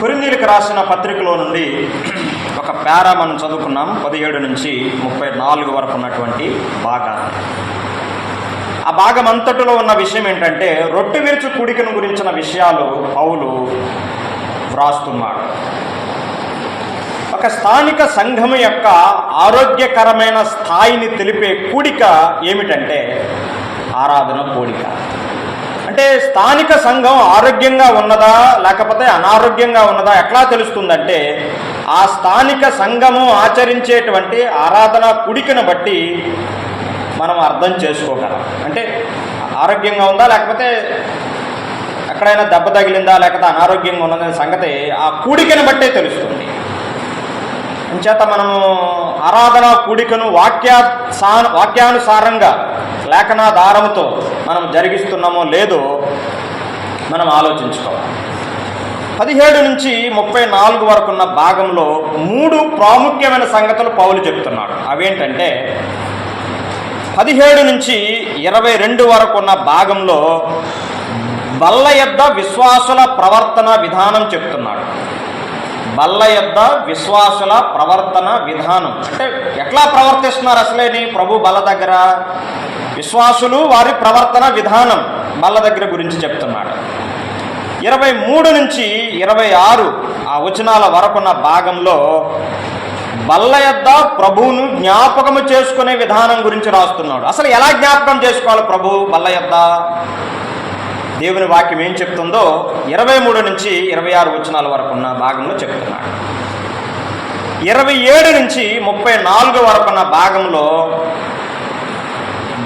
కొరింథీయులకు రాసిన పత్రికలో నుండి ఒక పేరా మనం చదువుకున్నాం. 17 నుంచి 34 వరకు ఉన్నటువంటి భాగాలు. ఆ భాగం అంతటిలో ఉన్న విషయం ఏంటంటే, రొట్టె విరుచు కూడికను గురించిన విషయాలు పౌలు వ్రాస్తున్నాడు. ఒక స్థానిక సంఘము యొక్క ఆరోగ్యకరమైన స్థాయిని తెలిపే కూడిక ఏమిటంటే ఆరాధన కూడిక. అంటే స్థానిక సంఘం ఆరోగ్యంగా ఉన్నదా లేకపోతే అనారోగ్యంగా ఉన్నదా ఎట్లా తెలుస్తుందంటే, ఆ స్థానిక సంఘము ఆచరించేటువంటి ఆరాధన కూడికను బట్టి మనం అర్థం చేసుకోగలం. అంటే ఆరోగ్యంగా ఉందా లేకపోతే ఎక్కడైనా దెబ్బ తగిలిందా లేకపోతే అనారోగ్యంగా ఉన్నదనే సంగతి ఆ కూడికను బట్టే తెలుస్తుంది. అంచేత మనము ఆరాధన కూడికను వాక్యానుసారంగా లేఖనాధారముతో మనం జరిగిస్తున్నామో లేదో మనం ఆలోచించుకోవాలి. 17 నుంచి 34 వరకు ఉన్న భాగంలో 3 ప్రాముఖ్యమైన సంగతులు పౌలు చెప్తున్నాడు. అవేంటంటే, 17 నుంచి 22 వరకు ఉన్న భాగంలో బల్ల యొద్ద విశ్వాసుల ప్రవర్తన విధానం చెప్తున్నాడు. బల్ల యొద్ద విశ్వాసుల ప్రవర్తన విధానం అంటే ఎట్లా ప్రవర్తిస్తున్నారు అసలేని ప్రభు బల్ల దగ్గర, విశ్వాసులు వారి ప్రవర్తన విధానం బల్ల దగ్గర గురించి చెప్తున్నాడు. 23 నుంచి 26 ఆ వచనాల వరకున్న భాగంలో బల్ల యొద్ద ప్రభువును జ్ఞాపకము చేసుకునే విధానం గురించి రాస్తున్నాడు. అసలు ఎలా జ్ఞాపకం చేసుకోవాలి ప్రభు బల్ల యొద్ద? దేవుని వాక్యం ఏం చెప్తుందో 23 నుంచి 26 వచనాల వరకు ఉన్న భాగంలో చెప్తున్నాడు. 27 నుంచి 34 వరకు ఉన్న భాగంలో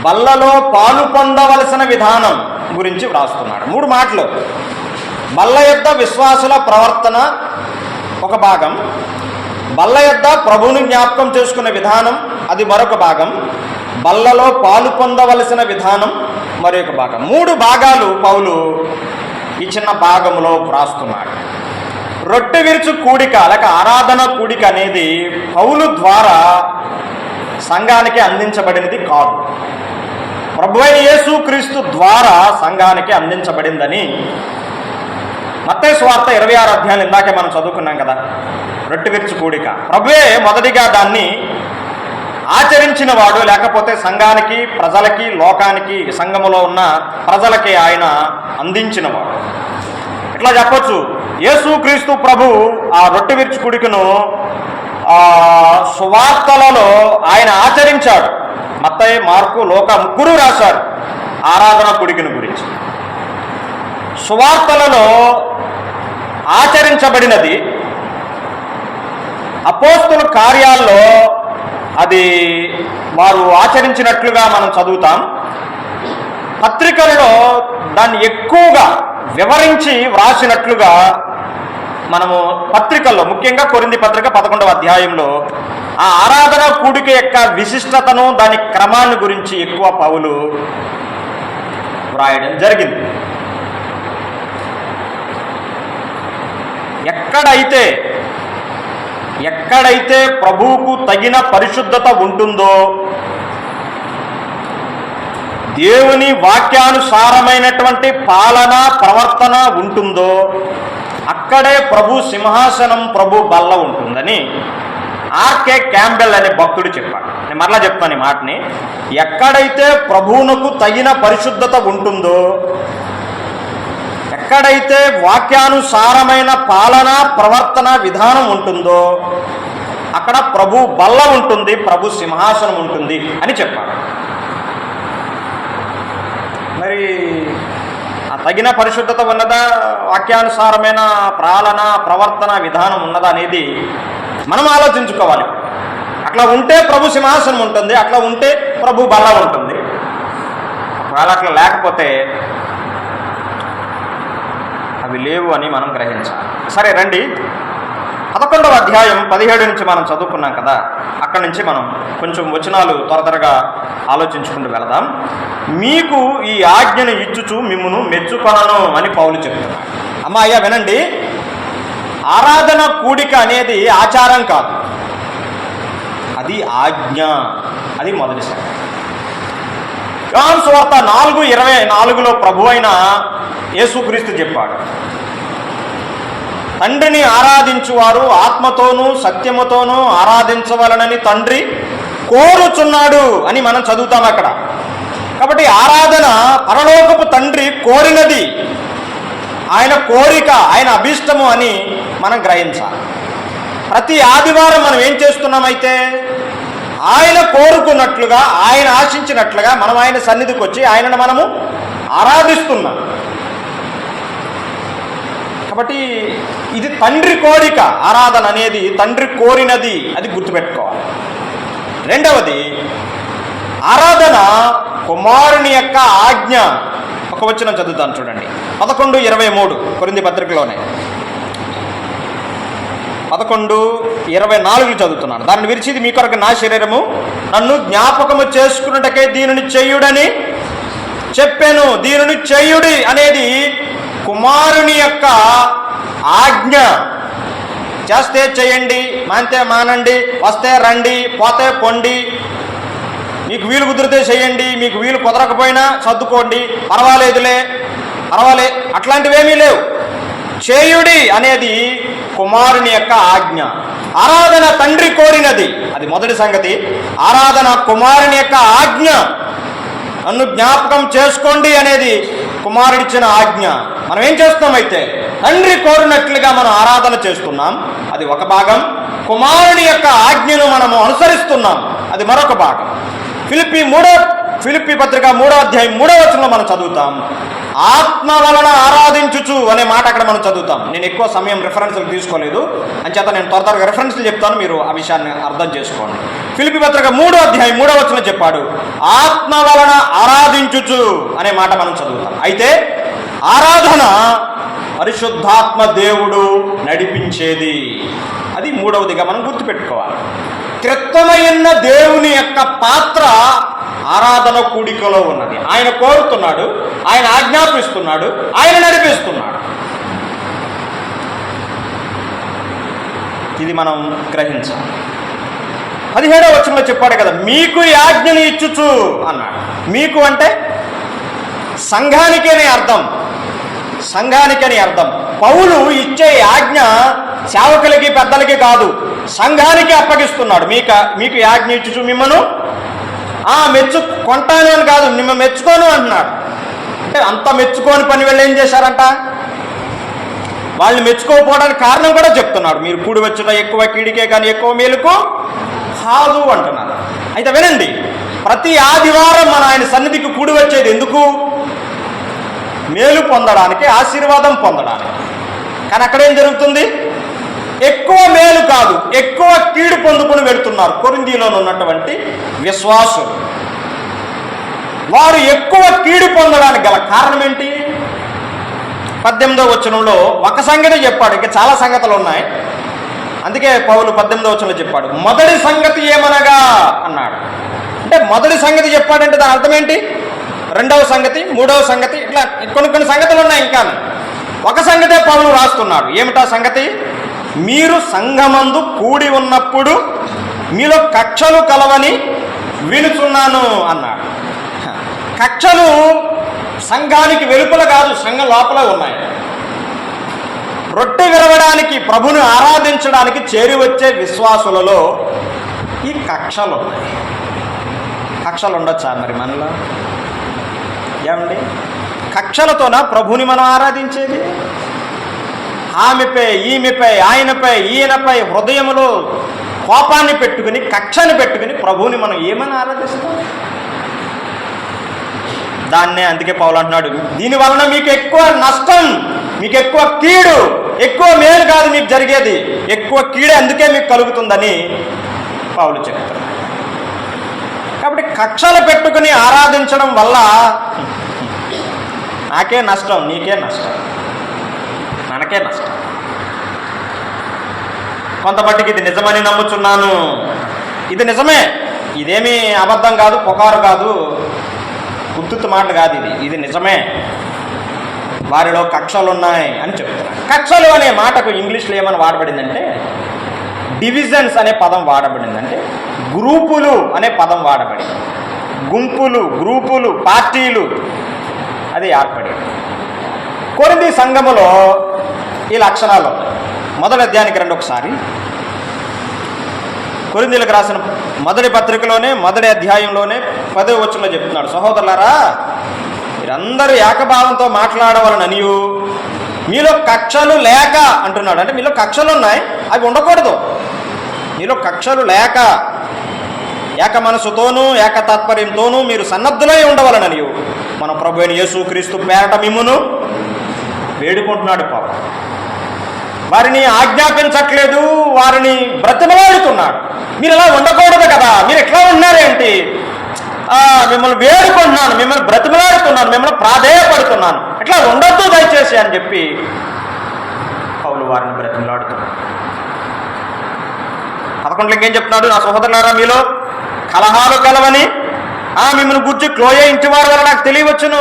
బల్లలో పాలు పొందవలసిన విధానం గురించి వ్రాస్తున్నాడు. 3 మాటలు. బల్ల యొద్ద విశ్వాసుల ప్రవర్తన ఒక భాగం, బల్ల యొద్ద ప్రభువుని జ్ఞాపకం చేసుకునే విధానం అది మరొక భాగం, బల్లలో పాలు పొందవలసిన విధానం మరొక భాగం. 3 భాగాలు పౌలు ఈ చిన్న భాగంలో వ్రాస్తున్నాడు. రొట్టె విరుచు కూడిక లేక ఆరాధన కూడిక అనేది పౌలు ద్వారా సంఘానికి అందించబడినది కాదు, ప్రభువైన యేసుక్రీస్తు ద్వారా సంఘానికి అందించబడిందని మత్తయి సువార్త 26 అధ్యాయం ఇందాకే మనం చదువుకున్నాం కదా. రొట్టె విరుచు కూడిక ప్రభువే మొదటిగా దాన్ని ఆచరించిన వాడు, లేకపోతే సంఘానికి, ప్రజలకి, లోకానికి, సంఘములో ఉన్న ప్రజలకి ఆయన అందించినవాడు. ఇట్లా చెప్పొచ్చు, యేసుక్రీస్తు ప్రభు ఆ రొట్టె విరుచు కూడికను సువార్తలలో ఆయన ఆచరించాడు. మత్తయి, మార్కు, లూకా 3 రాశారు ఆరాధన కూడికను గురించి. సువార్తలలో ఆచరించబడినది, అపోస్తలుల కార్యాల్లో అది వారు ఆచరించినట్లుగా మనం చదువుతాం. పత్రికల్లో దాన్ని ఎక్కువగా వివరించి వ్రాసినట్లుగా మనము పత్రికల్లో, ముఖ్యంగా కొరింథీ పత్రిక 11వ అధ్యాయంలో ఆ ఆరాధన కూడిక యొక్క విశిష్టతను, దాని క్రమాన్ని గురించి ఎక్కువ పౌలు వ్రాయడం జరిగింది. ఎక్కడైతే ప్రభువుకు తగిన పరిశుద్ధత ఉంటుందో, దేవుని వాక్యానుసారమైనటువంటి పాలన ప్రవర్తన ఉంటుందో, అక్కడే ప్రభు సింహాసనం, ప్రభు బల్ల ఉంటుందని ఆర్కే క్యాంబెల్ అనే భక్తుడు చెప్పాడు. నేను మరలా చెప్తాను ఈ మాటని. ఎక్కడైతే ప్రభువునకు తగిన పరిశుద్ధత ఉంటుందో, ఎక్కడైతే వాక్యానుసారమైన పాలన ప్రవర్తన విధానం ఉంటుందో, అక్కడ ప్రభు బల్ల ఉంటుంది, ప్రభు సింహాసనం ఉంటుంది అని చెప్పాడు. మరి ఆ తగిన పరిశుద్ధత ఉన్నదా, వాక్యానుసారమైన పాలన ప్రవర్తన విధానం ఉన్నదా అనేది మనం ఆలోచించుకోవాలి. అట్లా ఉంటే ప్రభు సింహాసనం ఉంటుంది, అట్లా ఉంటే ప్రభు బల్ల ఉంటుంది. ఒకవేళ అట్లా లేకపోతే అవి లేవు అని మనం గ్రహించాలి. సరే రండి, 11వ అధ్యాయం 17 నుంచి మనం చదువుకున్నాం కదా, అక్కడి నుంచి మనం కొంచెం వచనాలు త్వరగా ఆలోచించుకుంటూ వెళదాం. మీకు ఈ ఆజ్ఞను ఇచ్చుచు మిమ్మును మెచ్చుకొనను అని పౌలు చెప్తున్నాడు. అమ్మాయ్య వినండి, ఆరాధన కూడిక అనేది ఆచారం కాదు, అది ఆజ్ఞ. అది మొదటి సంగతి. యోహాను సువార్త 4:24లో ప్రభు అయిన యేసుక్రీస్తు చెప్పాడు, తండ్రిని ఆరాధించువారు ఆత్మతోనూ సత్యముతోనూ ఆరాధించవలనని తండ్రి కోరుచున్నాడు అని మనం చదువుతాం అక్కడ. కాబట్టి ఆరాధన పరలోకపు తండ్రి కోరినది, ఆయన కోరిక, ఆయన అభీష్టము అని మనం గ్రహించాలి. ప్రతి ఆదివారం మనం ఏం చేస్తున్నామైతే ఆయన కోరుకున్నట్లుగా, ఆయన ఆశించినట్లుగా మనం ఆయన సన్నిధికి వచ్చి ఆయనను మనము ఆరాధిస్తున్నాం. కాబట్టి ఇది తండ్రి కోరిక. ఆరాధన అనేది తండ్రి కోరినది, అది గుర్తుపెట్టుకోవాలి. రెండవది, ఆరాధన కుమారుని యొక్క ఆజ్ఞ. ఒక వచనం చదువుతాను చూడండి, 11:23 కొరింథీ పత్రికలోనే 11:24 చదువుతున్నాను. దాన్ని విరిచిది మీ కొరకు నా శరీరము నన్ను జ్ఞాపకము చేసుకున్నటకే దీనిని చెయ్యుడని చెప్పాను. దీనిని చెయ్యుడి అనేది కుమారుని యొక్క ఆజ్ఞ. చేస్తే చేయండి, మానితే మానండి, వస్తే రండి, పోతే పొండి, మీకు వీలు కుదిరితే చేయండి, మీకు వీలు కుదరకపోయినా సర్దుకోండి, పర్వాలేదులే, అట్లాంటివేమీ లేవు. చేయుడి అనేది కుమారుని యొక్క ఆజ్ఞ. ఆరాధన తండ్రి కోరినది, అది మొదటి సంగతి. ఆరాధన కుమారుని యొక్క ఆజ్ఞ. నన్ను జ్ఞాపకం చేసుకోండి అనేది కుమారుడిచ్చిన ఆజ్ఞ. మనం ఏం చేస్తున్నామైతే తండ్రి కోరినట్లుగా మనం ఆరాధన చేస్తున్నాం, అది ఒక భాగం. కుమారుని యొక్క ఆజ్ఞను మనము అనుసరిస్తున్నాం, అది మరొక భాగం. ఫిలిప్పీ పత్రిక 3:3 మనం చదువుతాం. ఆత్మ వలన ఆరాధించుచు అనే మాట అక్కడ మనం చదువుతాం. నేను ఎక్కువ సమయం రిఫరెన్స్లు తీసుకోలేదు, అంచేత నేను త్వరగా రిఫరెన్స్లు చెప్తాను, మీరు ఆ విషయాన్ని అర్థం చేసుకోండి. ఫిలిప్పీ పత్రిక 3:3 చెప్పాడు, ఆత్మ వలన ఆరాధించుచు అనే మాట మనం చదువుతాం. అయితే ఆరాధన పరిశుద్ధాత్మ దేవుడు నడిపించేది, అది మూడవదిగా మనం గుర్తుపెట్టుకోవాలి. త్రిత్వమైన దేవుని యొక్క పాత్ర ఆరాధన కూడికలో ఉన్నది. ఆయన కోరుతున్నాడు, ఆయన ఆజ్ఞాపిస్తున్నాడు, ఆయన నడిపిస్తున్నాడు. ఇది మనం గ్రహించాలి. 17వ వచనంలో చెప్పాడు కదా, మీకు ఈ ఆజ్ఞను ఇచ్చుచు అన్నాడు. మీకు అంటే సంఘానికనే అర్థం, సంఘానికని అర్థం. పౌలు ఇచ్చే ఆజ్ఞ సేవకులకి పెద్దలకి కాదు, సంఘానికి అప్పగిస్తున్నాడు. మీకు ఆజ్ఞ ఇచ్చుచు మిమ్మను కొంటాను అని కాదు, మిమ్మ మెచ్చుకోను అంటున్నాడు. అంటే అంత మెచ్చుకోని పని వీళ్ళు ఏం చేశారంట, వాళ్ళని మెచ్చుకోకపోవడానికి కారణం కూడా చెప్తున్నాడు. మీరు కూడి వచ్చుట ఎక్కువ కీడికే కానీ ఎక్కువ మేలుకు కాదు అంటున్నారు. అయితే వినండి, ప్రతి ఆదివారం మన ఆయన సన్నిధికి కూడి వచ్చేది ఎందుకు? మేలు పొందడానికి, ఆశీర్వాదం పొందడానికి. కానీ అక్కడేం జరుగుతుంది? ఎక్కువ మేలు కాదు, ఎక్కువ కీడు పొందుకుని వెళుతున్నారు కొరింథీలో ఉన్నటువంటి విశ్వాసులు. వారు ఎక్కువ కీడు పొందడానికి గల కారణం ఏంటి? 18వ వచనంలో ఒక సంగతి చెప్పాడు, ఇంకా చాలా సంగతులు ఉన్నాయి. అందుకే పౌలు 18వ వచనంలో చెప్పాడు, మొదటి సంగతి ఏమనగా అన్నాడు. అంటే మొదటి సంగతి చెప్పాడంటే దాని అర్థం ఏంటి? రెండవ సంగతి, మూడవ సంగతి, ఇట్లా కొన్ని సంగతులు ఉన్నాయి. ఇంకా ఒక సంగతే పౌలు రాస్తున్నాడు. ఏమిటా సంగతి? మీరు సంఘమందు కూడి ఉన్నప్పుడు మీలో కక్షలు కలవని వినుచున్నాను అన్నాడు. కక్షలు సంఘానికి వెలుపల కాదు, సంఘం లోపల ఉన్నాయి. రొట్టె విరవడానికి, ప్రభుని ఆరాధించడానికి చేరి వచ్చే విశ్వాసులలో ఈ కక్షలు ఉన్నాయి. కక్షలు ఉండొచ్చా మరి మనలో? ఏమండి, కక్షలతోన ప్రభుని మనం ఆరాధించేది? ఆమెపై, ఈమెపై, ఆయనపై, ఈయనపై హృదయములో కోపాన్ని పెట్టుకుని, కక్షని పెట్టుకుని ప్రభువుని మనం ఏమని ఆరాధిస్తాం? దాన్నే అందుకే పౌలు అంటున్నాడు, దీనివలన మీకు ఎక్కువ నష్టం, మీకు ఎక్కువ కీడు, ఎక్కువ మేలు కాదు మీకు జరిగేది, ఎక్కువ కీడే అందుకే మీకు కలుగుతుందని పౌలు చెప్తాడు. కాబట్టి కక్షలు పెట్టుకుని ఆరాధించడం వల్ల నాకే నష్టం, నీకే నష్టం, మనకే నష్టం. కొంతమట్టికి ఇది నిజమని నమ్ముచున్నాను, ఇది నిజమే, ఇదేమీ అబద్ధం కాదు, పొకారు కాదు, ఉత్తుత్తు మాట కాదు, ఇది నిజమే, వారిలో కక్షలు ఉన్నాయి అని చెప్తున్నారు. కక్షలు అనే మాటకు ఇంగ్లీష్లో ఏమైనా వాడబడిందంటే డివిజన్స్ అనే పదం వాడబడిందంటే గ్రూపులు అనే పదం వాడబడింది. గుంపులు, గ్రూపులు, పార్టీలు అది ఏర్పడింది. కొరింథీ సంఘములో ఈ లక్షణాలు మొదటి అధ్యాయానికి రండి ఒకసారి. కొరింథీయులకు రాసిన మొదటి పత్రికలోనే మొదటి అధ్యాయంలోనే 10వ వచనంలో చెప్తున్నాడు, సహోదరులారా మీరందరూ ఏకభావంతో మాట్లాడవాలననియు మీలో కక్షలు లేక అంటున్నాడు. అంటే మీలో కక్షలు ఉన్నాయి, అవి ఉండకూడదు. మీలో కక్షలు లేక ఏక మనసుతోనూ ఏక తాత్పర్యంతోనూ మీరు సన్నద్ధులై ఉండవాలననియు మన ప్రభు అయిన యేసుక్రీస్తు పేరట మిమ్మును వేడుకుంటున్నాడు. పాపం వారిని ఆజ్ఞాపించట్లేదు, వారిని బ్రతిమలాడుతున్నాడు. మీరు ఇలా ఉండకూడదు కదా, మీరు ఎట్లా ఉన్నారేంటి, మిమ్మల్ని వేడుకుంటున్నాను, మిమ్మల్ని బ్రతిమలాడుతున్నాను, మిమ్మల్ని ప్రాధేయపడుతున్నాను, ఎట్లా ఉండొద్దు దయచేసి అని చెప్పి పౌలు వారిని బ్రతిమలాడుతున్నాడు. 11 ఇంకేం చెప్తున్నాడు, నా సహోదరులారా మీలో కలహాలు కలవని మిమ్మల్ని గుర్చి క్లోయ ఇంటి వారి వల్ల నాకు తెలియవచ్చును.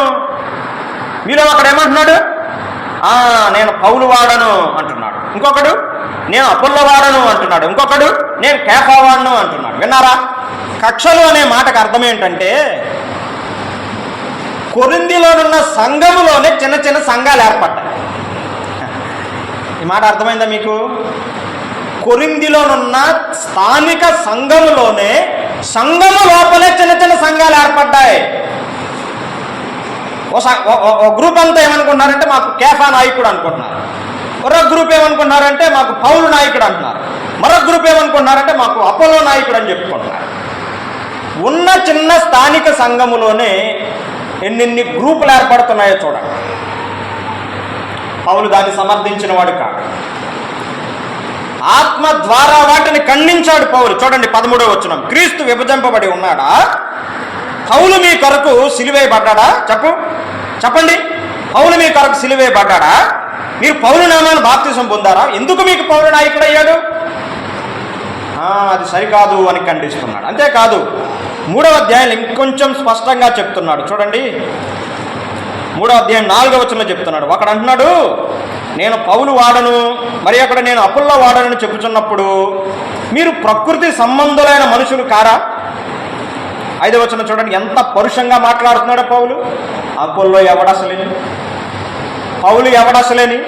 మీలో అక్కడ ఏమంటున్నాడు, నేను పౌలు వాడను అంటున్నాడు, ఇంకొకడు నేను అపోల్లో వాడను అంటున్నాడు, ఇంకొకడు నేను కేఫా వాడను అంటున్నాడు. విన్నారా? కక్షలు అనే మాటకు అర్థం ఏంటంటే కొరింథీలోనున్న సంఘములోనే చిన్న చిన్న సంఘాలు ఏర్పడ్డాయి. ఈ మాట అర్థమైందా మీకు? కొరింథీలోనున్న స్థానిక సంఘములోనే సంఘము లోపలే చిన్న చిన్న సంఘాలు ఏర్పడ్డాయి. ఓ గ్రూప్ అంతా ఏమనుకుంటున్నారంటే మాకు కేఫా నాయకుడు అనుకుంటున్నారు, మరొక గ్రూప్ ఏమనుకుంటున్నారంటే మాకు పౌలు నాయకుడు అంటున్నారు, మరొక గ్రూప్ ఏమనుకుంటున్నారంటే మాకు అపోలో నాయకుడు అని చెప్పుకుంటున్నారు. ఉన్న చిన్న స్థానిక సంఘములోనే ఎన్నెన్ని గ్రూపులు ఏర్పడుతున్నాయో చూడండి. పౌలు దాన్ని సమర్థించిన వాడు కాదు, ఆత్మ ద్వారా వాటిని ఖండించాడు పౌలు. చూడండి 13వ వచనం, క్రీస్తు విభజింపబడి ఉన్నాడా? పౌలు మీ కొరకు సిలువేయబడ్డాడా? చెప్పండి, పౌలు మీ కొరకు సిలువేయబడ్డాడా? మీరు పౌలు నామాన్ని బాప్తిసం పొందారా? ఎందుకు మీకు పౌలు నాయకుడు అయ్యాడు? అది సరికాదు అని ఖండిస్తున్నాడు. అంతేకాదు 3వ అధ్యాయం ఇంకొంచెం స్పష్టంగా చెప్తున్నాడు. చూడండి 3వ అధ్యాయం 4వ వచనంలో చెప్తున్నాడు. ఒకడు అంటున్నాడు నేను పౌలు వాడను, మరి అక్కడ నేను అపోల్లో వాడనని చెప్పుచున్నప్పుడు మీరు ప్రకృతి సంబంధులైన మనుషులు కారా? 5వ వచనం చూడండి, ఎంత పరుషంగా మాట్లాడుతున్నాడో పౌలు. అపోల్లో ఎవడసలేని, పౌలు ఎవడసలేని,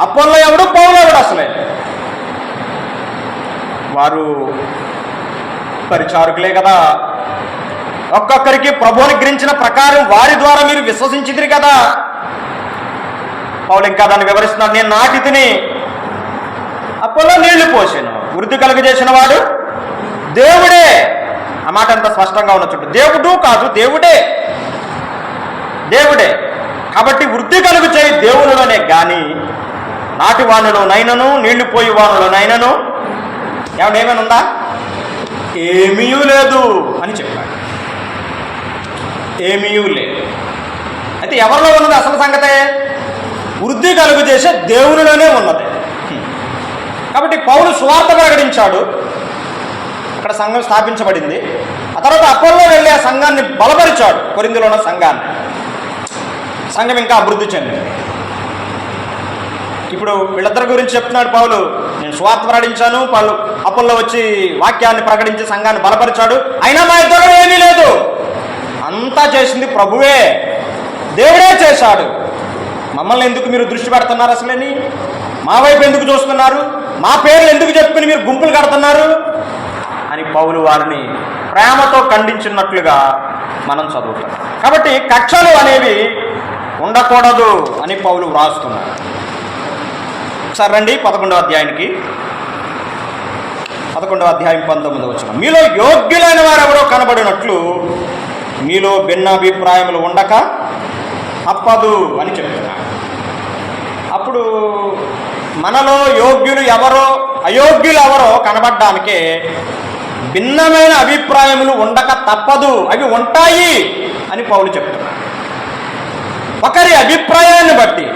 అపోల్లో ఎవడు, పౌలు ఎవడసలేని. వారు పరిచారకులే కదా, ఒక్కొక్కరికి ప్రభువుని గ్రహించిన ప్రకారం వారి ద్వారా మీరు విశ్వసించిదిరి కదా. పౌలు ఇంకా దాన్ని వివరిస్తున్నాడు, నేను నాటి తిని అపోల్లో నీళ్లు పోసాను, వృద్ధి కలుగజేసిన వాడు దేవుడే. ఆ మాట అంత స్పష్టంగా ఉన్న చుట్టూ దేవుడు కాదు, దేవుడే. కాబట్టి వృద్ధి కలుగు చేయి దేవునిలోనే గాని నాటి వానులోనైనను నీళ్లు పోయి వానులోనైనను ఏమైనా ఉందా? ఏమీ లేదు అని చెప్పాడు. ఏమీ లేదు. అయితే ఎవరిలో ఉన్నది అసలు సంగతే? వృద్ధి కలుగు చేసే దేవునిలోనే ఉన్నది. కాబట్టి పౌలు సువార్త ప్రకటించాడు, అక్కడ సంఘం స్థాపించబడింది. ఆ తర్వాత అపోల్లో వెళ్ళి ఆ సంఘాన్ని బలపరిచాడు, కొరింథీలో ఉన్న సంఘాన్ని. సంఘం ఇంకా అభివృద్ధి చెందింది. ఇప్పుడు వీళ్ళిద్దరి గురించి చెప్తున్నాడు పౌలు, నేను సువార్త ప్రకటించాను, వాళ్ళు అపోల్లో వచ్చి వాక్యాన్ని ప్రకటించి సంఘాన్ని బలపరిచాడు, అయినా మా ఇద్దరు ఏమీ లేదు. అంతా చేసింది ప్రభువే, దేవుడే చేశాడు. మమ్మల్ని ఎందుకు మీరు దృష్టి పెడుతున్నారు? అసలేని మా వైపు ఎందుకు చూస్తున్నారు? మా పేర్లు ఎందుకు చెప్పుకుని మీరు గుంపులు కడుతున్నారు అని పౌలు వారిని ప్రేమతో ఖండించినట్లుగా మనం చదువుతాం. కాబట్టి కక్షలు అనేవి ఉండకూడదు అని పౌలు వ్రాస్తున్నాడు. ఒకసారి రండి 11వ అధ్యాయానికి. 11వ అధ్యాయం 19వ వచనం, మీలో యోగ్యులైన వారు ఎవరో కనబడినట్లు మీలో భిన్నాభిప్రాయములు ఉండక తప్పదు అని చెప్తున్నాడు. అప్పుడు మనలో యోగ్యులు ఎవరో అయోగ్యులు ఎవరో కనబడడానికే భిన్నమైన అభిప్రాయములు ఉండక తప్పదు, అవి ఉంటాయి అని పౌలు చెప్తున్నాడు. ఒకరి అభిప్రాయాన్ని బట్టి,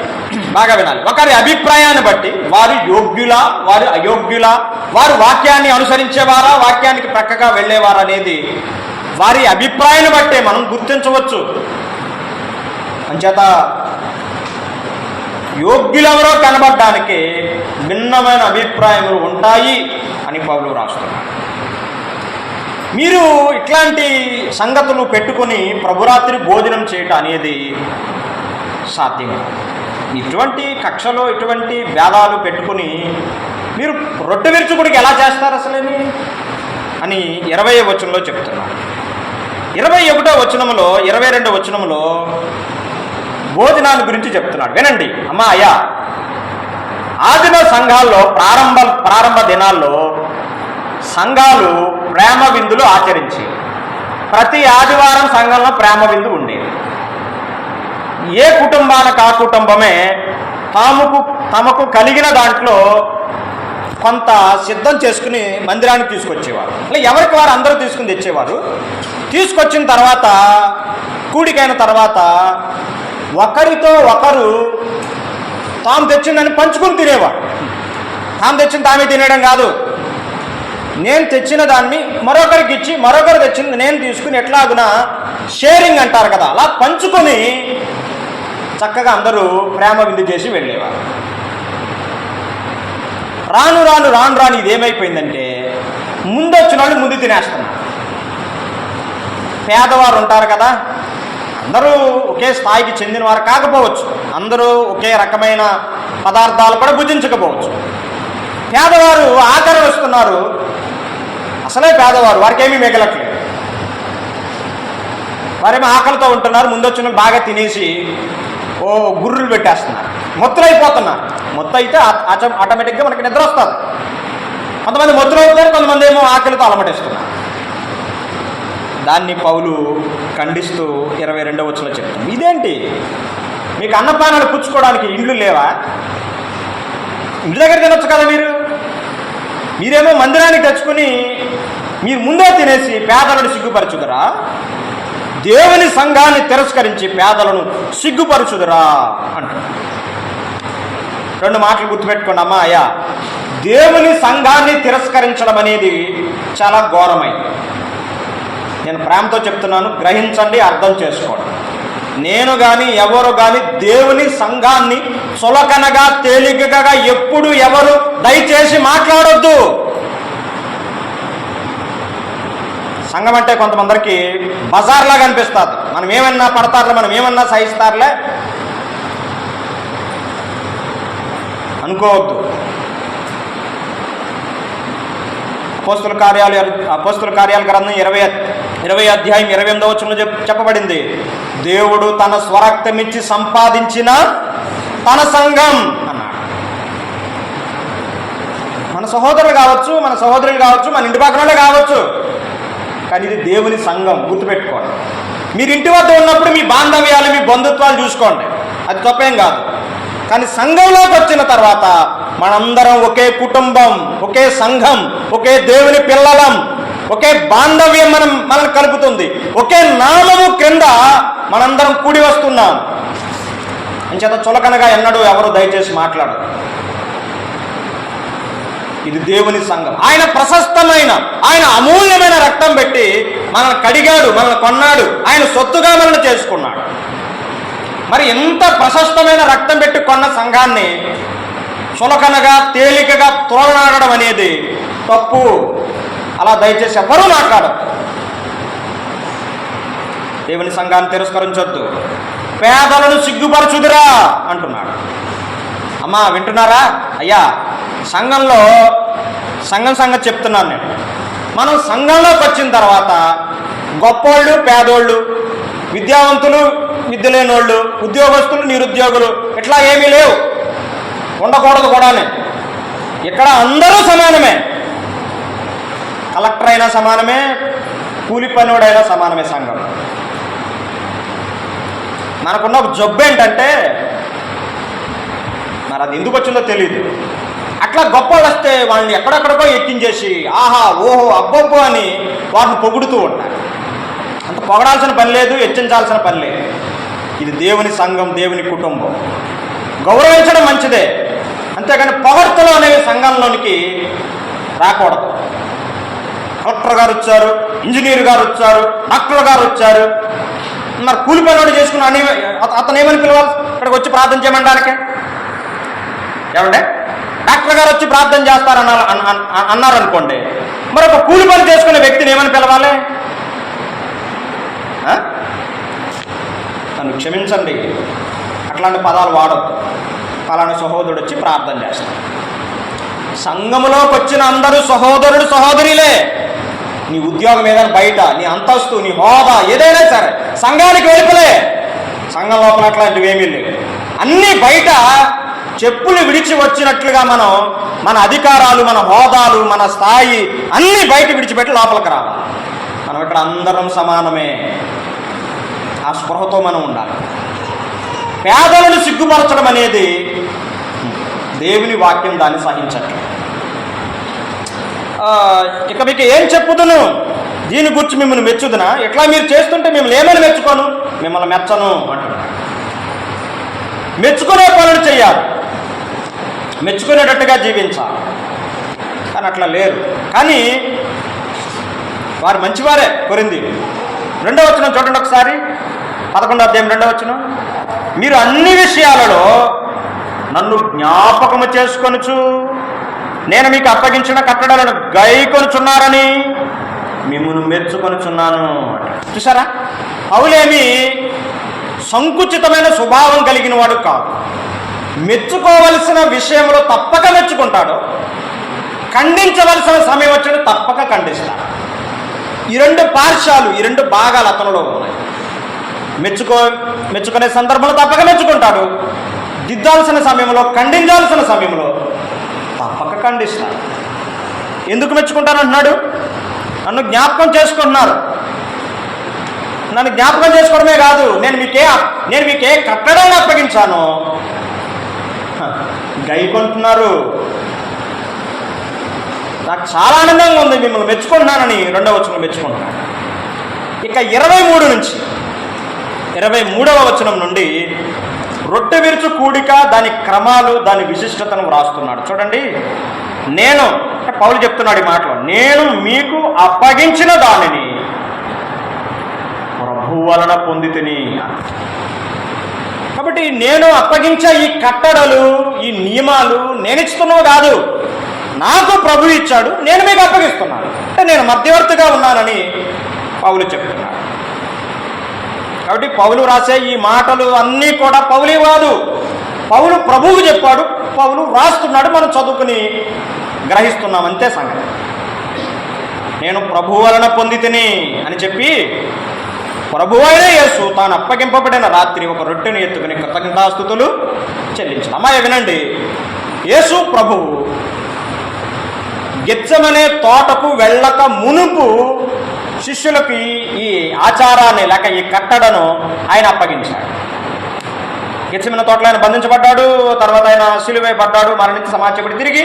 బాగా వినాలి, ఒకరి అభిప్రాయాన్ని బట్టి వారు యోగ్యులా వారు అయోగ్యులా, వారు వాక్యాన్ని అనుసరించేవారా వాక్యానికి ప్రక్కగా వెళ్ళేవారా అనేది వారి అభిప్రాయాన్ని బట్టే మనం గుర్తించవచ్చు. అంచేత యోగ్యులెవరో కనబడడానికి భిన్నమైన అభిప్రాయములు ఉంటాయి అని పౌలు రాస్తున్నాడు. మీరు ఇట్లాంటి సంగతులు పెట్టుకొని ప్రభురాత్రి భోజనం చేయటం అనేది సాధ్యం. ఇటువంటి కక్షలో ఇటువంటి భేదాలు పెట్టుకుని మీరు రొట్టె విరుచుకుడికి ఎలా చేస్తారు అసలేని అని 20వ వచనంలో చెప్తున్నాడు. 21వ వచనంలో 22వ వచనంలో భోజనాల గురించి చెప్తున్నాడు. వినండి అమ్మా అయ్యా. ఆదిమ సంఘాల్లో ప్రారంభ దినాల్లో సంఘాలు ప్రేమ విందులు ఆచరించి ప్రతి ఆదివారం సంఘంలో ప్రేమ విందు ఉండేది. ఏ కుటుంబానికి ఆ కుటుంబమే తమకు కలిగిన దాంట్లో కొంత సిద్ధం చేసుకుని మందిరానికి తీసుకొచ్చేవారు. అలా ఎవరికి వారు అందరూ తీసుకుని తెచ్చేవారు. తీసుకొచ్చిన తర్వాత కూడికైన తర్వాత ఒకరితో ఒకరు తాము తెచ్చిందని పంచుకుని తినేవారు. తాము తెచ్చింది తామే తినేయడం కాదు, నేను తెచ్చిన దాన్ని మరొకరికి ఇచ్చి మరొకరు తెచ్చింది నేను తీసుకుని ఎట్లాగునా షేరింగ్ అంటారు కదా, అలా పంచుకొని చక్కగా అందరూ ప్రేమ విందు చేసి వెళ్ళేవారు. రాను రాను రాను రాను ఇదేమైపోయిందంటే ముందు వచ్చిన వాళ్ళు ముందు తినేస్తున్నారు. పేదవారు ఉంటారు కదా, అందరూ ఒకే స్థాయికి చెందిన వారు కాకపోవచ్చు, అందరూ ఒకే రకమైన పదార్థాలు కూడా భుజించకపోవచ్చు. పేదవారు ఆఖరి వస్తున్నారు, అసలే పేదవారు, వారికి ఏమీ మిగలట్లేదు, వారేమో ఆకలితో ఉంటున్నారు. ముందొచ్చిన బాగా తినేసి ఓ గుర్రులు పెట్టేస్తున్నారు, మొత్తులైపోతున్నారు. మొత్తం అయితే ఆటోమేటిక్గా మనకి నిద్ర వస్తుంది. కొంతమంది మొత్తులు అవుతారు, కొంతమంది ఏమో ఆకలితో అలమటిస్తున్నారు. దాన్ని పౌలు ఖండిస్తూ 22వ వచనంలో చెప్తాం. ఇదేంటి, మీకు అన్నపానాలు పుచ్చుకోవడానికి ఇండ్లు లేవా? ఇంటి దగ్గర తినొచ్చు కదా, మీరేమో మందిరానికి తెచ్చుకొని మీరు ముందే తినేసి పేదలను సిగ్గుపరచుదరా? దేవుని సంఘాన్ని తిరస్కరించి పేదలను సిగ్గుపరచుదరా అంటారు. 2 మాటలు గుర్తుపెట్టుకోండి అమ్మా అయ్యా. దేవుని సంఘాన్ని తిరస్కరించడం అనేది చాలా ఘోరమైంది. నేను ప్రేమతో చెప్తున్నాను, గ్రహించండి, అర్థం చేసుకోండి. నేను కానీ ఎవరు కానీ దేవుని సంఘాన్ని చులకనగా తేలికగా ఎప్పుడు ఎవరు దయచేసి మాట్లాడొద్దు. సంఘం అంటే కొంతమందికి బజార్లాగా అనిపిస్తుంది. మనం ఏమన్నా పడతారులే, మనం ఏమన్నా సహిస్తారులే అనుకోవద్దు. అపోస్తుల కార్యాల గ్రంథం 20 అధ్యాయం 28వ వచనంలో చెప్పబడింది, దేవుడు తన స్వరక్తమిచ్చి సంపాదించిన తన సంఘం అన్నాడు. మన సహోదరులు కావచ్చు, మన సహోదరులు కావచ్చు, మన ఇంటి పక్కన కావచ్చు, కానీ ఇది దేవుని సంఘం. గుర్తుపెట్టుకోండి. మీరు ఇంటి వద్ద ఉన్నప్పుడు మీ బాంధవ్యాలు, మీ బంధుత్వాలు చూసుకోండి, అది తప్పేం కాదు. కానీ సంఘంలోకి వచ్చిన తర్వాత మనందరం ఒకే కుటుంబం, ఒకే సంఘం, ఒకే దేవుని పిల్లలం, ఒకే బాంధవ్యం మనల్ని కలుపుతుంది. ఒకే నామము క్రింద మనందరం కూడి వస్తున్నాం. అంచేత చులకనగా ఎన్నడూ ఎవరు దయచేసి మాట్లాడరు. ఇది దేవుని సంఘం. ఆయన ప్రశస్తమైన, ఆయన అమూల్యమైన రక్తం పెట్టి మనల్ని కడిగాడు, మనల్ని కొన్నాడు, ఆయన సొత్తుగా మనల్ని చేసుకున్నాడు. మరి ఎంత ప్రశస్తమైన రక్తం పెట్టి కొన్న సంఘాన్ని చులకనగా తేలికగా తోలనాడడం అనేది తప్పు. అలా దయచేసి ఎవరూ మాట్లాడరు. దేవుని సంఘాన్ని తిరస్కరించొద్దు. పేదలను సిగ్గుపరచుదురా అంటున్నాడు. అమ్మా వింటున్నారా అయ్యా? సంఘం చెప్తున్నాను నేను. మనం సంఘంలోకి వచ్చిన తర్వాత గొప్పోళ్ళు, పేదోళ్ళు, విద్యావంతులు, విద్య లేనోళ్ళు, ఉద్యోగస్తులు, నిరుద్యోగులు, ఇట్లా ఏమీ లేవు, ఉండకూడదు కూడానే. ఇక్కడ అందరూ సమానమే. కలెక్టర్ అయినా సమానమే, కూలి పనివాడైనా సమానమే. సంఘం మనకున్న ఒక జబ్బు ఏంటంటే, మరి అది ఎందుకు వచ్చిందో తెలియదు. అట్లా గొప్పలు వస్తే వాళ్ళని ఎక్కడెక్కడికో ఎక్కించేసి ఆహా ఓహో అబ్బబ్బో అని వారిని పొగుడుతూ ఉంటారు. అంత పొగడాల్సిన పని లేదు, హెచ్చించాల్సిన పని లేదు. ఇది దేవుని సంఘం, దేవుని కుటుంబం. గౌరవించడం మంచిదే, అంతేగాని పొగడ్తలు అనేవి సంఘంలోనికి రాకూడదు. కలెక్టర్ గారు వచ్చారు, ఇంజనీర్ గారు వచ్చారు, డాక్టర్ గారు వచ్చారు, మరి కూలి పనివాడు చేసుకుని అతను ఏమని పిలవాలి? ఇక్కడికి వచ్చి ప్రార్థన చేయమంటానికి ఏమంటే డాక్టర్ గారు వచ్చి ప్రార్థన అన్నారనుకోండి, మరి ఒక కూలి పని చేసుకునే వ్యక్తిని ఏమని పిలవాలి? నన్ను క్షమించండి, అట్లాంటి పదాలు వాడొద్దు. పలానా సహోదరుడు వచ్చి ప్రార్థన చేస్తాడు. సంఘములోకి వచ్చిన అందరూ సహోదరుడు సహోదరులే. నీ ఉద్యోగం ఏదైనా బయట, నీ అంతస్తు, నీ హోదా ఏదైనా సరే సంఘానికి వెలుపలే. సంఘం లోపల అట్లాంటివి ఏమీ లేవు. అన్నీ బయట చెప్పులు విడిచి వచ్చినట్లుగా మనం మన అధికారాలు, మన హోదాలు, మన స్థాయి అన్నీ బయట విడిచిపెట్టి లోపలికి రావాలి. మనం ఇక్కడ అందరం సమానమే. ఆ స్పృహతో మనం ఉండాలి. పేదలను సిగ్గుపరచడం అనేది దేవుని వాక్యం దాన్ని సహించట్లేదు. ఇక మీకు ఏం చెప్పుదును, దీని గురించి మిమ్మల్ని మెచ్చుదునా? ఇట్లా మీరు చేస్తుంటే మిమ్మల్ని ఏమని మెచ్చుకోను, మిమ్మల్ని మెచ్చను అంటున్నాడు. మెచ్చుకునే పనులు చేయాలి, మెచ్చుకునేటట్టుగా జీవించాలి. కానీ అట్లా లేరు. కానీ వారు మంచివారే. కొరింథీ 2వ వచనం చూడండి ఒకసారి, 11వ అధ్యాయం 2వ వచనం. మీరు అన్ని విషయాలలో నన్ను జ్ఞాపకము చేసుకొనుచు నేను మీకు అప్పగించిన కట్టడలను గైకొనుచున్నారని మిమ్మును మెచ్చుకొనుచున్నాను. చూసారా, పౌలేమి సంకుచితమైన స్వభావం కలిగిన వాడు కాదు. మెచ్చుకోవలసిన విషయంలో తప్పక మెచ్చుకుంటాడు, ఖండించవలసిన సమయం వచ్చాడు తప్పక ఖండిస్తాడు. ఈ రెండు పార్శ్వాలు, ఈ రెండు భాగాలు అతనిలో ఉన్నాయి. మెచ్చుకునే సందర్భంలో తప్పక మెచ్చుకుంటాడు, దిద్దాల్సిన సమయంలో, ఖండించాల్సిన సమయంలో తప్పక ఖండిస్తాడు. ఎందుకు మెచ్చుకుంటాను అంటున్నాడు? నన్ను జ్ఞాపకం చేసుకుంటున్నారు. నన్ను జ్ఞాపకం చేసుకోవడమే కాదు, నేను మీకే కట్టడాన్ని అప్పగించాను, గైకొంటున్నారు. నాకు చాలా ఆనందంగా ఉంది, మిమ్మల్ని మెచ్చుకుంటున్నానని 2వ వచనం మెచ్చుకుంటున్నాను. ఇక 23వ వచనం నుండి రొట్టె విరుచు కూడిక, దాని క్రమాలు, దాని విశిష్టతను వ్రాస్తున్నాడు. చూడండి, నేను అంటే పౌలు చెప్తున్నాడు ఈ మాటలో, నేను మీకు అప్పగించిన దానిని ప్రభువు వలన పొందితిని. కాబట్టి నేను అప్పగించే ఈ కట్టడలు, ఈ నియమాలు నేను ఇస్తున్నావు కాదు, నాకు ప్రభు ఇచ్చాడు, నేను మీకు అప్పగిస్తున్నాను. అంటే నేను మధ్యవర్తిగా ఉన్నానని పౌలు చెప్తున్నాడు. కాబట్టి పౌలు రాసే ఈ మాటలు అన్నీ కూడా పౌలే కాదు, పౌలు ప్రభువుకు చెప్పాడు, పౌలు రాస్తున్నాడు, మనం చదువుకుని గ్రహిస్తున్నాం, అంతే సంగతి. నేను ప్రభు వలన పొందితిని అని చెప్పి ప్రభువు అయిన యేసు తాను అప్పగింపబడిన రాత్రి ఒక రొట్టెను ఎత్తుకుని కృతజ్ఞతాస్తుతులు చెల్లించాడు. అమ్మాయి వినండి, యేసు ప్రభువు గెత్సెమనే తోటకు వెళ్ళక మునుపు శిష్యులకి ఈ ఆచారాన్ని లేక ఈ కట్టడను ఆయన అప్పగించాడు. గెత్సెమనే తోటలో ఆయన బంధించబడ్డాడు, తర్వాత ఆయన సిలువై పడ్డాడు, మరణించి సమాజపడి తిరిగి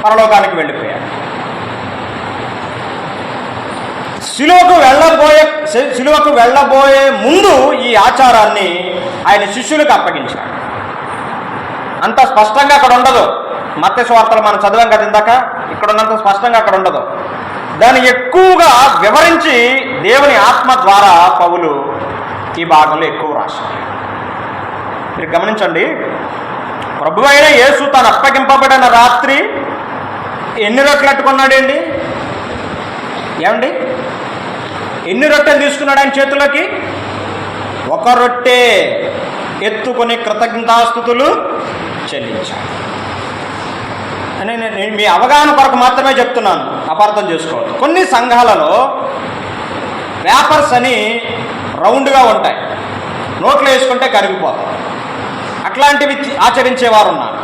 పరలోకానికి వెళ్ళిపోయాడు. సిలువకు వెళ్ళబోయే ముందు ఈ ఆచారాన్ని ఆయన శిష్యులకు అప్పగించాడు. అంత స్పష్టంగా అక్కడ ఉండదు. మత్తయి సువార్తలు మనం చదివాం కదా ఇందాక, ఇక్కడ ఉన్నంత స్పష్టంగా అక్కడ ఉండదు. దాన్ని ఎక్కువగా వివరించి దేవుని ఆత్మ ద్వారా పౌలు ఈ భాగంలో ఎక్కువ రాశాడు. మీరు గమనించండి, ప్రభువు అయిన యేసు తాను అప్పగింపబడిన రాత్రి ఎన్ని రొట్టెలు అట్టుకున్నాడండి? ఏమండి, ఎన్ని రొట్టెలు తీసుకున్నాడు ఆయన చేతులకి? ఒక రొట్టె ఎత్తుకొని కృతజ్ఞతాస్తుతులు చెల్లించాడు. నేను మీ అవగాహన కొరకు మాత్రమే చెప్తున్నాను, అపార్థం చేసుకోవద్దు. కొన్ని సంఘాలలో వేపర్స్ అని రౌండ్గా ఉంటాయి, నోట్లో వేసుకుంటే కరిగిపోతాయి. అట్లాంటివి ఆచరించేవారు ఉన్నారు.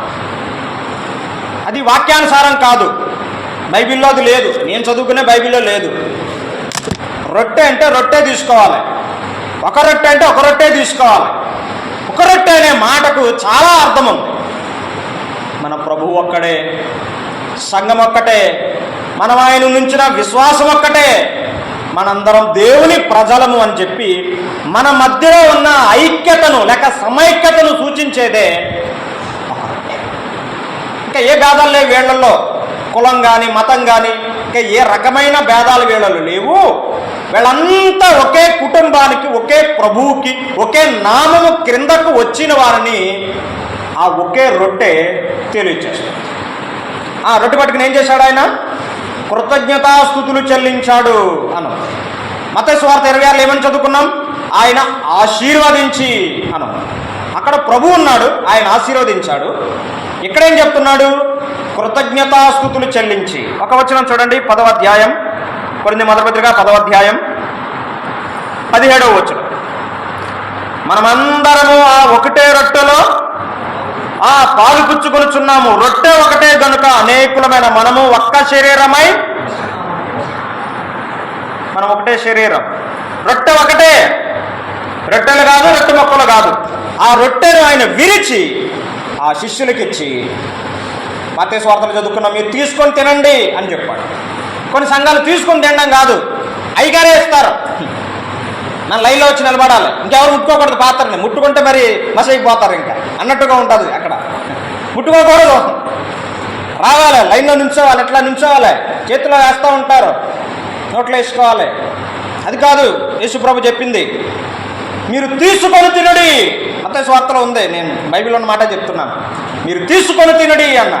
అది వాక్యానుసారం కాదు, బైబిల్లో అది లేదు, నేను చదువుకునే బైబిల్లో లేదు. రొట్టె అంటే రొట్టె తీసుకోవాలి, ఒక రొట్టె అంటే ఒక రొట్టె తీసుకోవాలి. ఒక రొట్టె అనే మాటకు చాలా అర్థం ఉంది. మన ప్రభువు ఒక్కడే, సంఘం ఒక్కటే, మనం ఆయన నుంచిన విశ్వాసం ఒక్కటే, మనందరం దేవుని ప్రజలము అని చెప్పి మన మధ్యలో ఉన్న ఐక్యతను లేక సమైక్యతను సూచించేదే. ఇంకా ఏ భేదాలు లేవు వీళ్ళల్లో, కులం కానీ మతం కానీ ఇంకా ఏ రకమైన భేదాలు వీళ్ళలో లేవు. వీళ్ళంతా ఒకే కుటుంబానికి, ఒకే ప్రభువుకి, ఒకే నామము క్రిందకు వచ్చిన వారిని ఆ ఒకే రొట్టె తెలియచేస్తుంది. ఆ రొట్టె పట్టుకుని ఏం చేశాడు ఆయన? కృతజ్ఞతాస్తుతులు చెల్లించాడు అను. మత్తయి సువార్త 26 ఏమని చదువుకున్నాం? ఆయన ఆశీర్వదించి అను. అక్కడ ప్రభు ఉన్నాడు, ఆయన ఆశీర్వదించాడు. ఇక్కడేం చెప్తున్నాడు? కృతజ్ఞతాస్తుతులు చెల్లించి. ఒక వచనం చూడండి, 10వ అధ్యాయం, కొరింథీ మొదటి పత్రిక 10వ అధ్యాయం 17వ వచనం. మనమందరము ఆ ఒకటే రొట్టెలో ఆ పాలు పుచ్చుకొనుచున్నాము, రొట్టె ఒకటే గనుక అనేకులమైన మనము ఒక్క శరీరమై. మనం ఒకటే శరీరం, రొట్టె ఒకటే, రొట్టెలు కాదు, రొట్టె మొక్కలు కాదు. ఆ రొట్టెను ఆయన విరిచి ఆ శిష్యులకి ఇచ్చి, మత్తయి సువార్తలో చదువుకున్నాం, మీరు తీసుకొని తినండి అని చెప్పాడు. కొన్ని సంఘాలు తీసుకొని తినడం కాదు, అయ్యగారే ఇస్తారు, నా లైన్లో వచ్చి నిలబడాలి, ఇంకెవరు ముట్టుకోకూడదు పాత్రని, ముట్టుకుంటే మరి మసైపోతారు ఇంకా అన్నట్టుగా ఉంటుంది. అక్కడ ముట్టుకోకూడదు, రావాలి, లైన్లో నిల్చోవాలి, ఎట్లా నిల్చోవాలి, చేతిలో వేస్తూ ఉంటారు, నోట్లో వేసుకోవాలి. అది కాదు యేసుప్రభు చెప్పింది, మీరు తీసుకొని తినడి. మత్తయి సువార్తలో ఉంది, నేను బైబిల్లో ఉన్న మాట చెప్తున్నాను. మీరు తీసుకొని తినడి అన్న.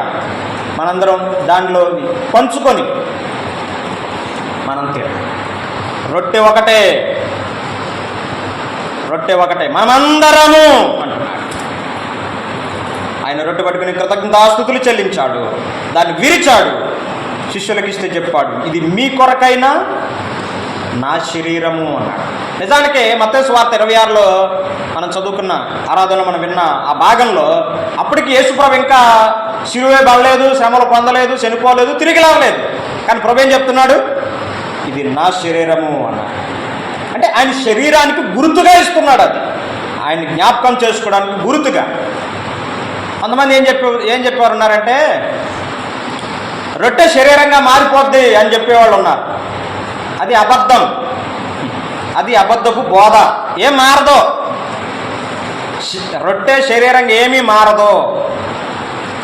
మనందరం దానిలో పంచుకొని మనం తినాలి. రొట్టె ఒకటే, రొట్టె ఒకటే, మనమందరము అంటున్నాడు. ఆయన రొట్టె పట్టుకుని కృతజ్ఞతాస్తుతులు చెల్లించాడు, దాన్ని విరిచాడు, శిష్యులకు ఇస్తే చెప్పాడు, ఇది మీ కొరకైనా నా శరీరము అన్నాడు. నిజానికి మత్తయి సువార్త 26లో మనం చదువుకున్న ఆరాధనలో మనం విన్న ఆ భాగంలో అప్పటికి యేసుప్రభు ఇంకా శిలువే పడలేదు, శ్రమలు పొందలేదు, చనిపోలేదు, తిరిగి లేవలేదు. కానీ ప్రభు ఏం చెప్తున్నాడు? ఇది నా శరీరము అన్నాడు. అంటే ఆయన శరీరానికి గుర్తుగా ఇస్తున్నాడు, అది ఆయన జ్ఞాపకం చేసుకోవడానికి గుర్తుగా. కొంతమంది ఏం చెప్పేవారు ఉన్నారంటే, రొట్టె శరీరంగా మారిపోద్ది అని చెప్పేవాళ్ళు ఉన్నారు. అది అబద్ధం, అది అబద్ధపు బోధ. ఏం మారదో, రొట్టె శరీరంగా ఏమీ మారదో.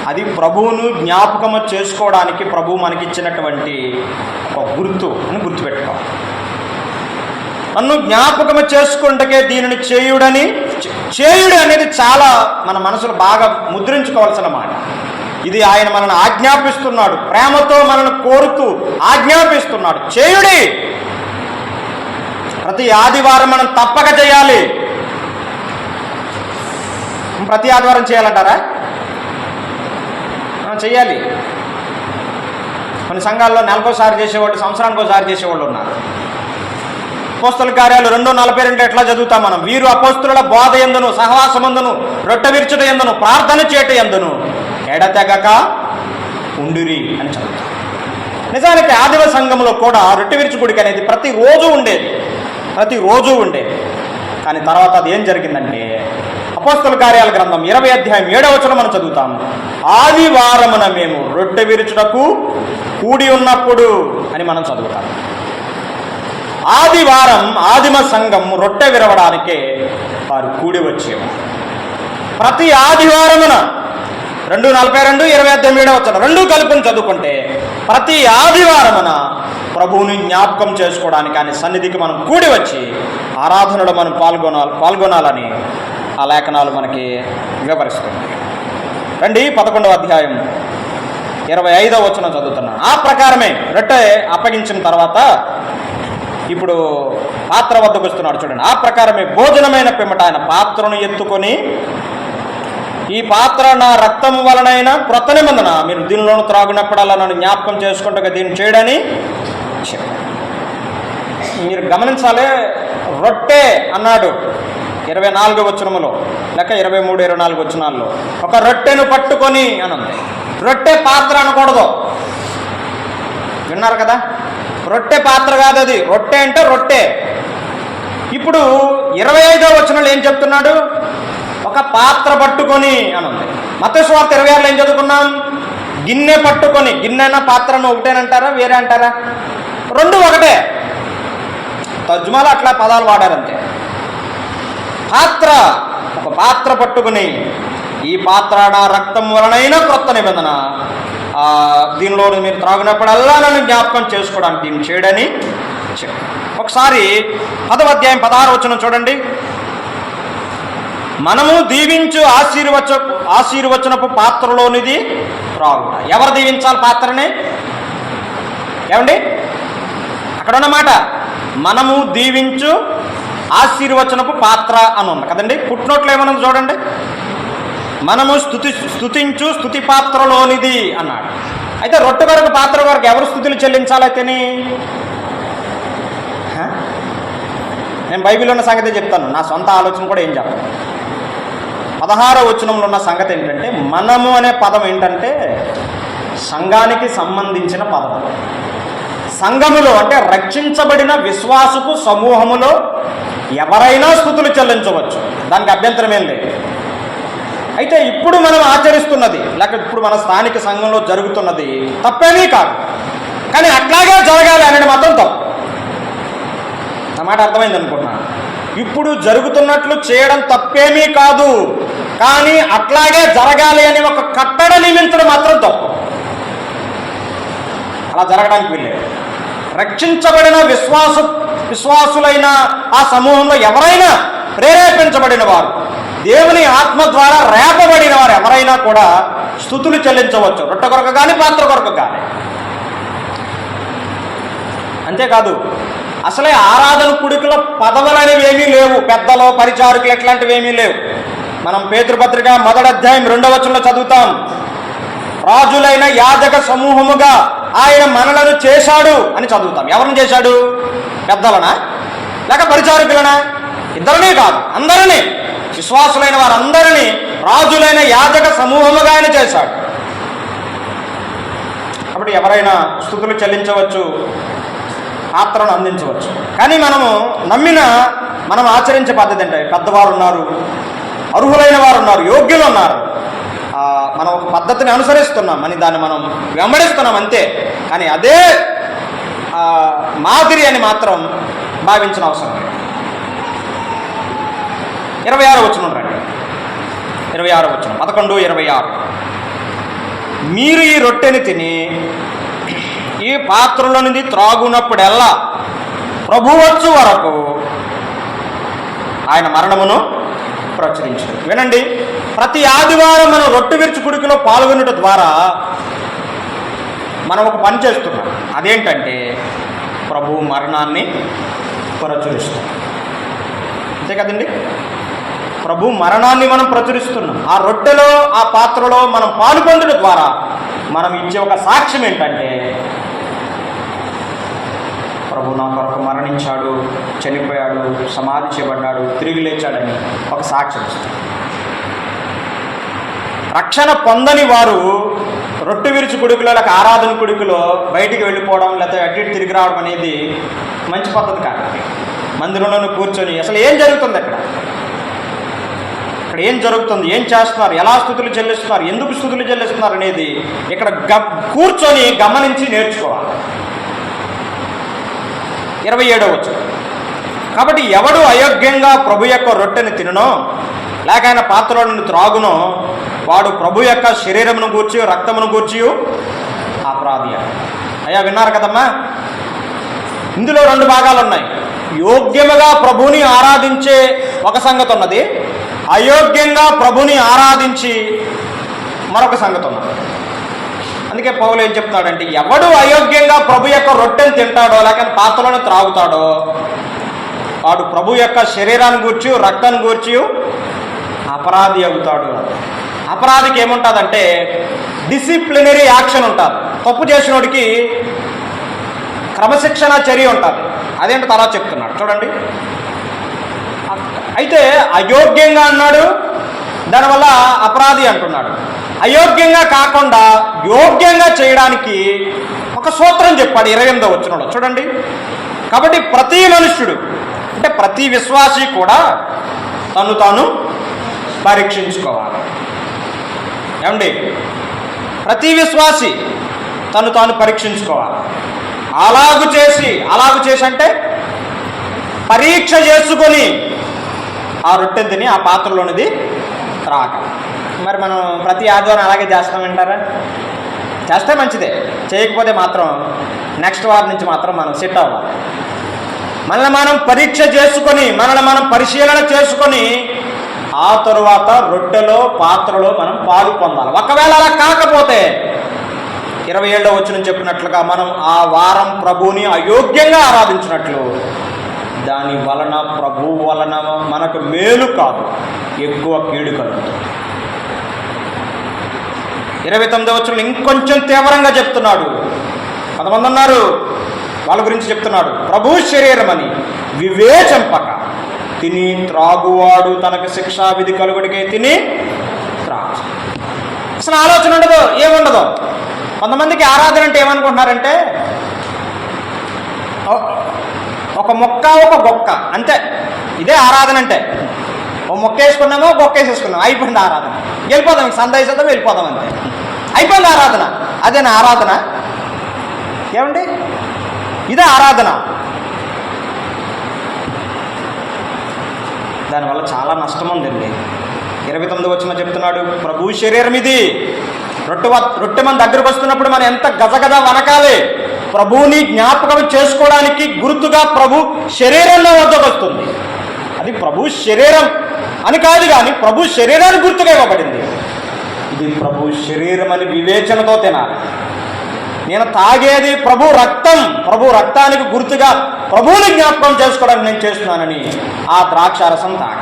అది ప్రభువును జ్ఞాపకము చేసుకోవడానికి ప్రభువు మనకిచ్చినటువంటి ఒక గుర్తు అని గుర్తుపెట్టుకోవాలి. నన్ను జ్ఞాపకము చేసుకుంటకే దీనిని చేయుడని. చేయుడు అనేది చాలా మన మనసులో బాగా ముద్రించుకోవాల్సిన మాట. ఇది ఆయన మనల్ని ఆజ్ఞాపిస్తున్నాడు, ప్రేమతో మనల్ని కోరుతూ ఆజ్ఞాపిస్తున్నాడు, చేయుడి. ప్రతి ఆదివారం మనం తప్పక చేయాలి. ప్రతి ఆదివారం చేయాలంటారా? చేయాలి. కొన్ని సంఘాల్లో నెలకోసారి చేసేవాళ్ళు, సంవత్సరానికి ఒకసారి చేసేవాళ్ళు ఉన్నారు. అపోస్తల కార్యాలు 2:42 ఎట్లా చదువుతాం మనం? వీరు అపోస్తలుల బోధ యందును, సహవాసమందును, రొట్టె విరుచుట యందును, ప్రార్థన చేయట యందును ఎడతెగక ఉండిరి అని చదువుతాం. నిజానికి ఆదివ సంఘంలో కూడా రొట్టె విరుచుకుడికి అనేది ప్రతిరోజు ఉండేది. కానీ తర్వాత అది ఏం జరిగిందంటే, అపోస్తల కార్యాల గ్రంథం 20 అధ్యాయం 7వ వచనం మనం చదువుతాం, ఆదివారమున మేము రొట్టె విరుచుటకు కూడి ఉన్నప్పుడు అని మనం చదువుతాం. ఆదివారం ఆదిమ సంఘం రొట్టె విరవడానికే వారు కూడి వచ్చేవారు. ప్రతి ఆదివారమున 2:42, 20 అధ్యాయం 7వ వచనం రెండూ కలుపుని చదువుకుంటే, ప్రతి ఆదివారమున ప్రభువుని జ్ఞాపకం చేసుకోవడానికి ఆయన సన్నిధికి మనం కూడి వచ్చి ఆరాధనలో మనం పాల్గొనాలని ఆ లేఖనాలు మనకి వివరిస్తుంది. రండి 11వ అధ్యాయం 25వ వచనం చదువుతున్నాను. ఆ ప్రకారమే రొట్టె అప్పగించిన తర్వాత ఇప్పుడు పాత్ర వద్దకు వస్తున్నాడు చూడండి. ఆ ప్రకారమే భోజనమైన పిమ్మట ఆయన పాత్రను ఎత్తుకొని, ఈ పాత్ర నా రక్తం వలనైనా క్రొత్త నిబంధన, మీరు దీనిలోను త్రాగునప్పుడల్లా నన్ను జ్ఞాపకం చేసుకుంటూ దీన్ని చేయడని చెప్పాడు. మీరు గమనించాలి, రొట్టె అన్నాడు 24వ వచనములో, లేక 23, 24 వచనాల్లో ఒక రొట్టెను పట్టుకొని అని ఉంది. రొట్టె పాత్ర అనకూడదు, విన్నారు కదా? రొట్టె పాత్ర కాదు అది, రొట్టె అంటే రొట్టె. ఇప్పుడు 25వ వచనంలో ఏం చెప్తున్నాడు? ఒక పాత్ర పట్టుకొని అని ఉంది. మత్తయి సువార్త 26లో ఏం చదువుకున్నాం? గిన్నె పట్టుకొని. గిన్నెన పాత్రను ఒకటేనంటారా, వేరే అంటారా? రెండు ఒకటే. తర్జుమాలో అట్లా పదాలు వాడారంతే. పాత్ర, ఒక పాత్ర పట్టుకుని, ఈ పాత్ర నా రక్తం వలనైనా క్రొత్త నిబంధన, దీనిలో మీరు త్రాగినప్పుడల్లా నన్ను జ్ఞాపకం చేసుకోవడానికి దీన్ని చేయడని చెప్పారు. ఒకసారి 10వ అధ్యాయం 16వ వచనం చూడండి. మనము దీవించు ఆశీర్వచనపు పాత్రలోనిది త్రాగుట. ఎవరు దీవించాలి పాత్రని? ఏమండి, అక్కడ ఉన్నమాట, మనము దీవించు ఆశీర్వచనపు పాత్ర అని ఉంది కదండి. పుట్టినోట్లు ఏమన్నది చూడండి, మనము స్తుతించు స్తుతి పాత్రలోనిది అన్నాడు. అయితే రొట్టె కొరకు పాత్ర కొరకు ఎవరు స్తుతులు చెల్లించాలైతేని? నేను బైబిల్లో ఉన్న సంగతి చెప్తాను, నా సొంత ఆలోచన కూడా ఏం చెప్పను. 16వ వచనంలో ఉన్న సంగతి ఏంటంటే, మనము అనే పదం ఏంటంటే సంఘానికి సంబంధించిన పదం. సంఘములో అంటే రక్షించబడిన విశ్వాసపు సమూహములో ఎవరైనా స్తుతులు చెల్లించవచ్చు, దానికి అభ్యంతరం ఏం లేదు. అయితే ఇప్పుడు మనం ఆచరిస్తున్నది లేక ఇప్పుడు మన స్థానిక సంఘంలో జరుగుతున్నది తప్పేమీ కాదు, కానీ అట్లాగే జరగాలి అనేది మాత్రం తప్పు. నా మాట అర్థమైంది అనుకుంటున్నాను. ఇప్పుడు జరుగుతున్నట్లు చేయడం తప్పేమీ కాదు, కానీ అట్లాగే జరగాలి అని ఒక కట్టడ నియమించడం మాత్రం తప్పు. అలా జరగడానికి వీల్లేదు. రక్షించబడిన విశ్వాసులైన ఆ సమూహంలో ఎవరైనా ప్రేరేపించబడిన వారు, దేవుని ఆత్మ ద్వారా రేపబడిన వారు ఎవరైనా కూడా స్తుతులు చెల్లించవచ్చు, రొట్టె కొరకు కానీ పాత్ర కొరకు కానీ. అంతేకాదు, అసలే ఆరాధన కుడికలో పదవులు అనేవి ఏమీ లేవు, పెద్దలు పరిచారకులు ఎట్లాంటివి ఏమీ లేవు. మనం పేతురుపత్రిక 1వ అధ్యాయం 2వ వచనంలో చదువుతాం, రాజులైన యాజక సమూహముగా ఆయన మనలను చేశాడు అని చదువుతాం. ఎవరిని చేశాడు? పెద్దలనా లేక పరిచారకులనా? ఇద్దరినీ కాదు, అందరినీ, విశ్వాసులైన వారందరినీ రాజులైన యాజక సమూహముగా ఆయన చేశాడు. కాబట్టి ఎవరైనా స్తుతులు చెల్లించవచ్చు, పాత్రను అందించవచ్చు. కానీ మనం ఆచరించే పద్ధతి అంటే, పెద్దవారు ఉన్నారు, అర్హులైన వారు ఉన్నారు, యోగ్యులు ఉన్నారు, మనం ఒక పద్ధతిని అనుసరిస్తున్నాం అని దాన్ని మనం వెంబడిస్తున్నాం అంతే. కానీ అదే మాదిరి అని మాత్రం భావించిన అవసరం లేదు. 26వ వచనం రండి, 26వ వచనం 11:26. మీరు ఈ రొట్టెని తిని ఈ పాత్రలో నుండి త్రాగునప్పుడెల్లా ప్రభు వచ్చు వరకు ఆయన మరణమును ప్రచురించు. వినండి, ప్రతి ఆదివారం మనం రొట్టె విరుచు కుడికిలో పాల్గొనట ద్వారా మనం ఒక పని చేస్తున్నాం. అదేంటంటే ప్రభు మరణాన్ని ప్రచురిస్తాం. అంతే కదండి, ప్రభు మరణాన్ని మనం ప్రచురిస్తున్నాం. ఆ రొట్టెలో ఆ పాత్రలో మనం పాల్గొనడం ద్వారా మనం ఇచ్చే ఒక సాక్ష్యం ఏంటంటే, ప్రభు నా కొరకు మరణించాడు, చనిపోయాడు, సమాధి చేయబడ్డాడు, తిరిగి లేచాడని ఒక సాక్ష్యం ఇస్తాడు. రక్షణ పొందని వారు రొట్టె విరుచు కుడుకులో లేక ఆరాధన కుడుకులో బయటికి వెళ్ళిపోవడం లేకపోతే అడ్డు తిరిగి రావడం అనేది మంచి పద్ధతి కాదు. మందిరంలోనే కూర్చొని అసలు ఏం జరుగుతుంది, ఇక్కడ ఏం జరుగుతుంది, ఏం చేస్తున్నారు, ఎలా స్తుతులు చెల్లిస్తున్నారు, ఎందుకు స్తుతులు చెల్లిస్తున్నారు అనేది ఇక్కడ కూర్చొని గమనించి నేర్చుకోవాలి. 27వ వచనం, కాబట్టి ఎవడు అయోగ్యంగా ప్రభు యొక్క రొట్టెని తిననో లేక ఆయన పాత్రలో నుండి త్రాగునో వాడు ప్రభు యొక్క శరీరమును గూర్చి రక్తమును గూర్చి అపరాధి. అయ్యా విన్నారు కదమ్మా, ఇందులో 2 భాగాలు ఉన్నాయి. యోగ్యముగా ప్రభుని ఆరాధించే ఒక సంగతి ఉన్నది, అయోగ్యంగా ప్రభుని ఆరాధించి మరొక సంగతి ఉన్నది. అందుకే పౌలు ఏం చెప్తున్నాడంటే, ఎవడు అయోగ్యంగా ప్రభు యొక్క రొట్టెని తింటాడో లేక పాత్రలను త్రాగుతాడో వాడు ప్రభు యొక్క శరీరాన్ని గూర్చి రక్తాన్ని గూర్చి అపరాధి అవుతాడు. అపరాధికి ఏముంటుందంటే డిసిప్లినరీ యాక్షన్ ఉంటుంది, తప్పు చేసినోడికి క్రమశిక్షణ చర్య ఉంటుంది. అదేంటి తర్వాత చెప్తున్నాడు చూడండి. అయితే అయోగ్యంగా అన్నాడు, దానివల్ల అపరాధి అంటున్నాడు. అయోగ్యంగా కాకుండా యోగ్యంగా చేయడానికి ఒక సూత్రం చెప్పాడు 28వ వచనంలో చూడండి. కాబట్టి ప్రతి మనుష్యుడు అంటే ప్రతి విశ్వాసి కూడా తను తాను పరీక్షించుకోవాలి. ఏమండి, ప్రతి విశ్వాసి తను తాను పరీక్షించుకోవాలి. అలాగు చేసి అంటే పరీక్ష చేసుకొని ఆ రొట్టె తిని ఆ పాత్రలోనిది త్రాగ. మరి మనం ప్రతి ఆదివారం అలాగే చేస్తామంటారా? చేస్తే మంచిదే, చేయకపోతే మాత్రం నెక్స్ట్ వారం నుంచి మాత్రం మనం సెట్ అవ్వాలి. మనల్ని మనం పరీక్ష చేసుకొని మనల్ని మనం పరిశీలన చేసుకొని ఆ తరువాత రొట్టెలో పాత్రలో మనం పాలు పొందాలి. ఒకవేళ అలా కాకపోతే 27వ వచనం చెప్పినట్లుగా మనం ఆ వారం ప్రభువుని అయోగ్యంగా ఆరాధించినట్లు దాని వలన ప్రభువు వలన మనకు మేలు కాదు, ఎక్కువ కీడు కలుగుతుంది. 29వ వచనంలో ఇంకొంచెం తీవ్రంగా చెప్తున్నాడు. కొంతమంది ఉన్నారు, వాళ్ళ గురించి చెప్తున్నాడు. ప్రభు శరీరం అని వివేచింపక తిని త్రాగువాడు తనకు శిక్షావిధి కలుగుడికే తిని త్రాగు. అసలు ఆలోచన ఉండదు, ఏముండదు. కొంతమందికి ఆరాధన అంటే ఏమనుకుంటున్నారంటే ఒక మొక్క ఒక గొక్క అంతే, ఇదే ఆరాధన అంటే. ఒక మొక్క వేసుకున్నామో గొక్క వేసేసుకున్నాం, అయిపోయింది ఆరాధన. వెళ్ళిపోదాం, సందేశం వెళ్ళిపోదాం అంతే, అయిపోయింది ఆరాధన. అదేనా ఆరాధన? ఏమండి, ఇదే ఆరాధన. దానివల్ల చాలా నష్టం ఉందండి. 29వ వచనం చెప్తున్నాడు, ప్రభు శరీరం ఇది. రొట్టె మన దగ్గరకు వస్తున్నప్పుడు మనం ఎంత గజగజ వనకాలి. ప్రభువుని జ్ఞాపకం చేసుకోవడానికి గుర్తుగా ప్రభు శరీరంలో వద్దకు వస్తుంది. అది ప్రభు శరీరం అని కాదు, కానీ ప్రభు శరీరానికి గుర్తుగా ఇవ్వబడింది. ఇది ప్రభు శరీరం అని వివేచనతో తినాలి. నేను తాగేది ప్రభు రక్తం, ప్రభు రక్తానికి గుర్తుగా ప్రభువుని జ్ఞాపకం చేసుకోవడానికి నేను చేస్తున్నానని ఆ ద్రాక్షారసం తాగ.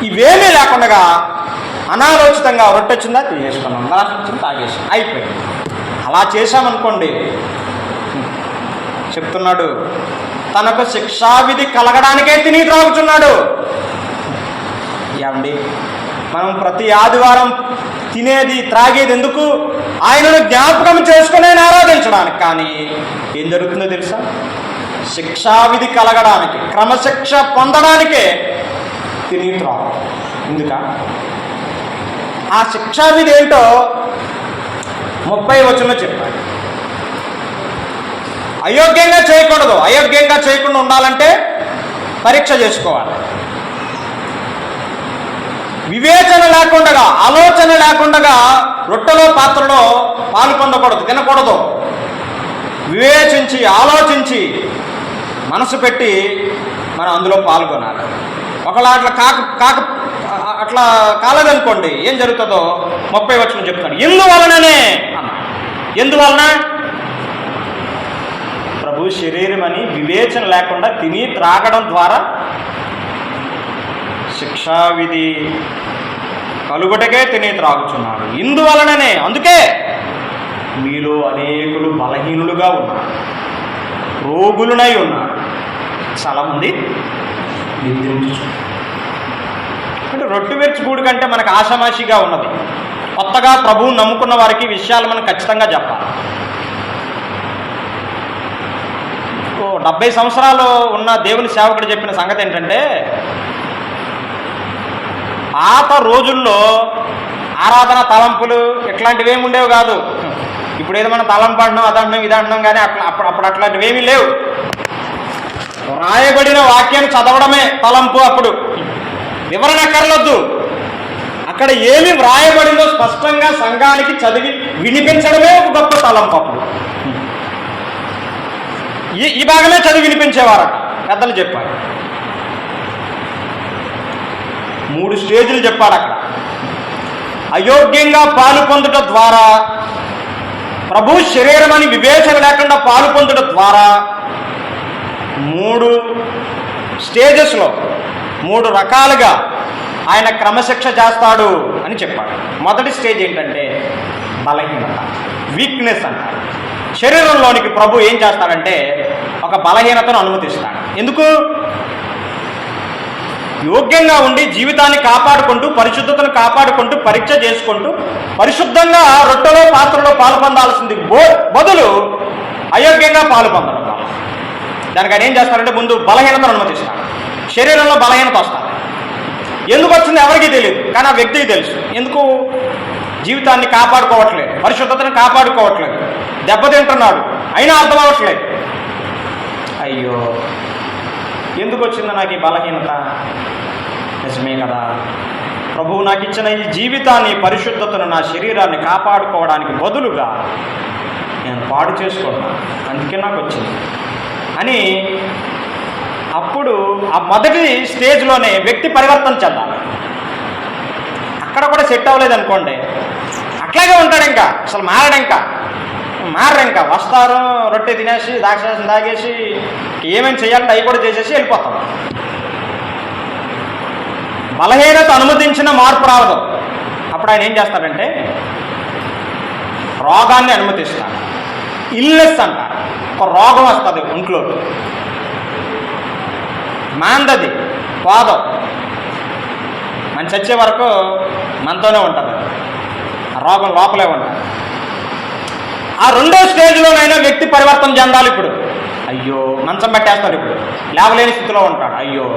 ఇవేమీ లేకుండా అనాలోచితంగా రొట్టె వచ్చిందా చేసుకున్నాం, గ్లాస్ వచ్చింది తాగేసాం, అయిపోయింది. అలా చేశామనుకోండి, చెప్తున్నాడు తనకు శిక్షావిధి కలగడానికే తిని త్రాగుతున్నాడు. ఏమండి, మనం ప్రతి ఆదివారం తినేది త్రాగేది ఎందుకు? ఆయనను జ్ఞాపకం చేసుకుని ఆరాధించడానికి. కానీ ఏం జరుగుతుందో తెలుసా? శిక్షావిధి కలగడానికి, క్రమశిక్ష పొందడానికే తిని త్రాగు. ఎందుక? ఆ శిక్షావిధి ఏంటో 30వ వచనంలో చెప్పాడు. అయోగ్యంగా చేయకూడదు. అయోగ్యంగా చేయకుండా ఉండాలంటే పరీక్ష చేసుకోవాలి. వివేచన లేకుండా, ఆలోచన లేకుండా రొట్టెలో పాత్రలో పాలు పొందకూడదు, తినకూడదు. వివేచించి ఆలోచించి మనసు పెట్టి మనం అందులో పాల్గొనాలి. ఒకలా అట్లా కాలేదనుకోండి, ఏం జరుగుతుందో 30వ వచనం చెప్తాడు. ఎందువలననే అన్న, ఎందువలన? ప్రభు శరీరం అని వివేచన లేకుండా తిని త్రాగడం ద్వారా శిక్షావిధి కలుగుటకే తిని త్రాగుచున్నాడు. ఇందువలననే, అందుకే మీలో అనేకులు బలహీనులుగా ఉన్నారు, రోగులునై ఉన్నారు. చాలామంది అంటే రొట్టె విరిచి గూడు కంటే మనకు ఆషామాషిగా ఉన్నది. కొత్తగా ప్రభువుని నమ్ముకున్న వారికి విషయాలు మనం ఖచ్చితంగా చెప్పాలి. 70 సంవత్సరాలు ఉన్న దేవుని సేవకుడు చెప్పిన సంగతి ఏంటంటే, పాత రోజుల్లో ఆరాధన తలంపులు ఇట్లాంటివి ఏమి ఉండేవి కాదు. ఇప్పుడు ఏదో మనం తలంపు అంటున్నాం, అదంటున్నాం, ఇది అంటున్నాం, కానీ అప్పుడు అట్లాంటివి ఏమీ లేవు. రాయబడిన వాక్యాన్ని చదవడమే తలంపు. అప్పుడు వివరణ అక్కర్లొద్దు. అక్కడ ఏమి వ్రాయబడిందో స్పష్టంగా సంఘానికి చదివి వినిపించడమే ఒక గొప్ప తలంపు. అప్పుడు ఈ భాగమే చదివి వినిపించేవారట పెద్దలు చెప్పారు. 3 స్టేజ్లు చెప్పాడు అక్కడ. అయోగ్యంగా పాలు పొందుట ద్వారా, ప్రభు శరీరం అని వివేచన లేకుండా పాలు పొందుట ద్వారా 3 స్టేజెస్లో 3 రకాలుగా ఆయన క్రమశిక్ష చేస్తాడు అని చెప్పాడు. మొదటి స్టేజ్ ఏంటంటే బలహీనత, వీక్నెస్ అంటారు. శరీరంలోనికి ప్రభు ఏం చేస్తాడంటే ఒక బలహీనతను అనుమతిస్తాడు. ఎందుకు? యోగ్యంగా ఉండి జీవితాన్ని కాపాడుకుంటూ, పరిశుద్ధతను కాపాడుకుంటూ, పరీక్ష చేసుకుంటూ పరిశుద్ధంగా రొట్టెలో పాత్రలో పాలు పొందాల్సింది బదులు అయోగ్యంగా పాలు పొందడం. దానికి ఆయన ఏం చేస్తారంటే ముందు బలహీనతను అనుమతిస్తాడు. శరీరంలో బలహీనత వస్తుంది. ఎందుకు వచ్చింది ఎవరికీ తెలియదు, కానీ ఆ వ్యక్తికి తెలుసు. ఎందుకు? జీవితాన్ని కాపాడుకోవట్లేదు, పరిశుద్ధతను కాపాడుకోవట్లేదు, దెబ్బతింటున్నాడు, అయినా అర్థం అవ్వట్లేదు. అయ్యో, ఎందుకు వచ్చింది నాకు ఈ బలహీనత? నిజమే కదా, ప్రభువు నాకు ఇచ్చిన ఈ జీవితాన్ని, పరిశుద్ధతను, నా శరీరాన్ని కాపాడుకోవడానికి బదులుగా నేను పాడు చేసుకున్నాను, అందుకే నాకు వచ్చింది అని. అప్పుడు ఆ మొదటి స్టేజ్లోనే వ్యక్తి పరివర్తన చెందాలి. అక్కడ కూడా సెట్ అవ్వలేదు అనుకోండి, అట్లాగే ఉంటాడు, ఇంకా అసలు మారడు. ఇంకా మారరు, ఇంకా వస్తారు, రొట్టె తినేసి దాక్షాసం తాగేసి ఏమేమి చేయాలంటే అవి కూడా చేసేసి వెళ్ళిపోతాం. బలహీనత అనుమతించిన మార్పు రావదు. అప్పుడు ఆయన ఏం చేస్తాడంటే రోగాన్ని అనుమతిస్తాడు. ఇల్నెస్ అంటారు, ఒక రోగం వస్తుంది ఒంట్లో, మాందది పోదం, మన చచ్చే వరకు మనతోనే ఉంటుంది, ఆ రోగం లోపలే ఉంటుంది. ఆ రెండో స్టేజ్లోనైనా వ్యక్తి పరివర్తన చెందాలి. ఇప్పుడు అయ్యో మంచం పట్టేస్తాడు, ఇప్పుడు లేవలేని స్థితిలో ఉంటాడు. అయ్యో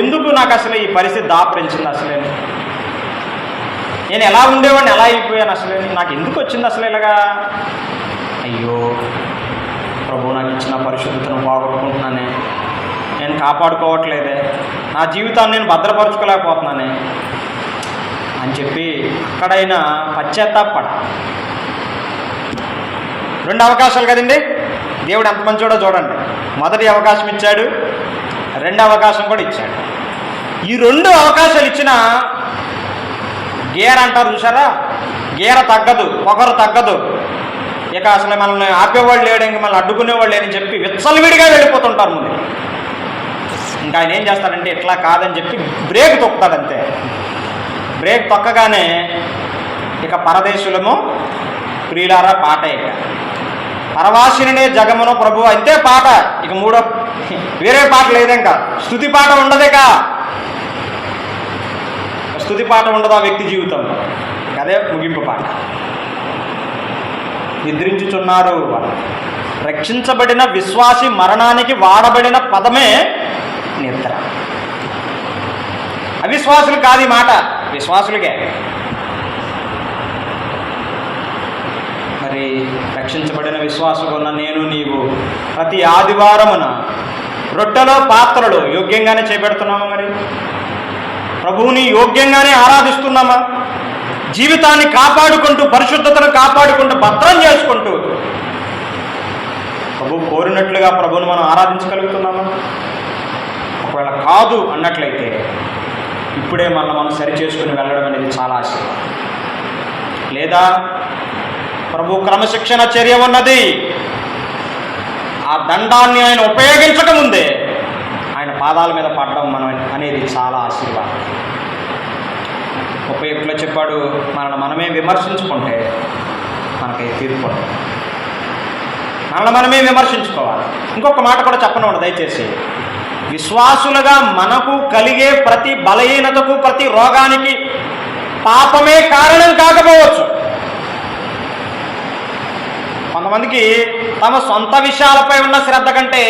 ఎందుకు నాకు అసలు ఈ పరిస్థితి దాపరించింది, అసలే నేను ఎలా ఉండేవాడిని ఎలా అయిపోయాను, అసలే నాకు ఎందుకు వచ్చింది అసలు ఇలాగా, అయ్యో ప్రభు నాకు ఇచ్చిన పరిశుద్ధతను పోగొట్టుకుంటున్నానే, నేను కాపాడుకోవట్లేదే, నా జీవితాన్ని నేను భద్రపరచుకోలేకపోతున్నానే అని చెప్పి అక్కడైనా పశ్చాత్తాపడ. రెండు అవకాశాలు కదండి, దేవుడు ఎంత మంచోడో చూడండి. మొదటి అవకాశం ఇచ్చాడు, రెండో అవకాశం కూడా ఇచ్చాడు. ఈ రెండు అవకాశాలు ఇచ్చినా గేర అంటారు చూసారా, గేర తగ్గదు, పొగరు తగ్గదు. ఇక అసలు మనల్ని ఆపేవాళ్ళు లేడు, ఇంక మనల్ని అడ్డుకునేవాళ్ళు లేదని చెప్పి విచ్చలవిడిగా వెళ్ళిపోతుంటారు ముందు. ఇంకా ఆయన ఏం చేస్తాడంటే ఇట్లా కాదని చెప్పి బ్రేక్ తొక్కుతాడంతే. బ్రేక్ తొక్కగానే ఇక పరదేశులము ప్రియులారా పాట, ఇక పరవాసినే జగమును ప్రభు అంతే పాట. ఇక మూడో వేరే పాట లేదేంకా, స్తుతి పాట ఉండదేక, స్తుతి పాట ఉండదు ఆ వ్యక్తి జీవితంలో. అదే ముగింపు పాట. నిద్రించుచున్నారు రక్షించబడిన విశ్వాసి మరణానికి వాడబడిన పదమే నిద్ర. అవిశ్వాసులు కాదు ఈ మాట, విశ్వాసులకే. మరి రక్షించబడిన విశ్వాసులు ఉన్న నేను నీవు ప్రతి ఆదివారమున రొట్టెలో పాత్రలు యోగ్యంగానే చేపెడుతున్నామా? మరి ప్రభువుని యోగ్యంగానే ఆరాధిస్తున్నామా? జీవితాన్ని కాపాడుకుంటూ, పరిశుద్ధతను కాపాడుకుంటూ, భద్రం చేసుకుంటూ ప్రభు కోరినట్లుగా ప్రభువును మనం ఆరాధించగలుగుతున్నామా? ఒకవేళ కాదు అన్నట్లయితే ఇప్పుడే మనం సరి చేసుకుని వెళ్ళడం అనేది చాలా ఆశయం. లేదా ప్రభు క్రమశిక్షణ చర్య ఉన్నది, ఆ దండాన్ని ఆయన ఉపయోగించకముందే ఆయన పాదాల మీద పడడం మనం అనేది చాలా ఆశీర్వాదం. 31లో చెప్పాడు, మనల్ని మనమే విమర్శించుకుంటే మనకి తీర్పు. మనల్ని మనమే విమర్శించుకోవాలి. ఇంకొక మాట కూడా చెప్పనివ్వండి దయచేసి, విశ్వాసులుగా మనకు కలిగే ప్రతి బలహీనతకు, ప్రతి రోగానికి పాపమే కారణం కాకపోవచ్చు. కొంతమందికి తమ సొంత విషయాలపై ఉన్న శ్రద్ధ కంటే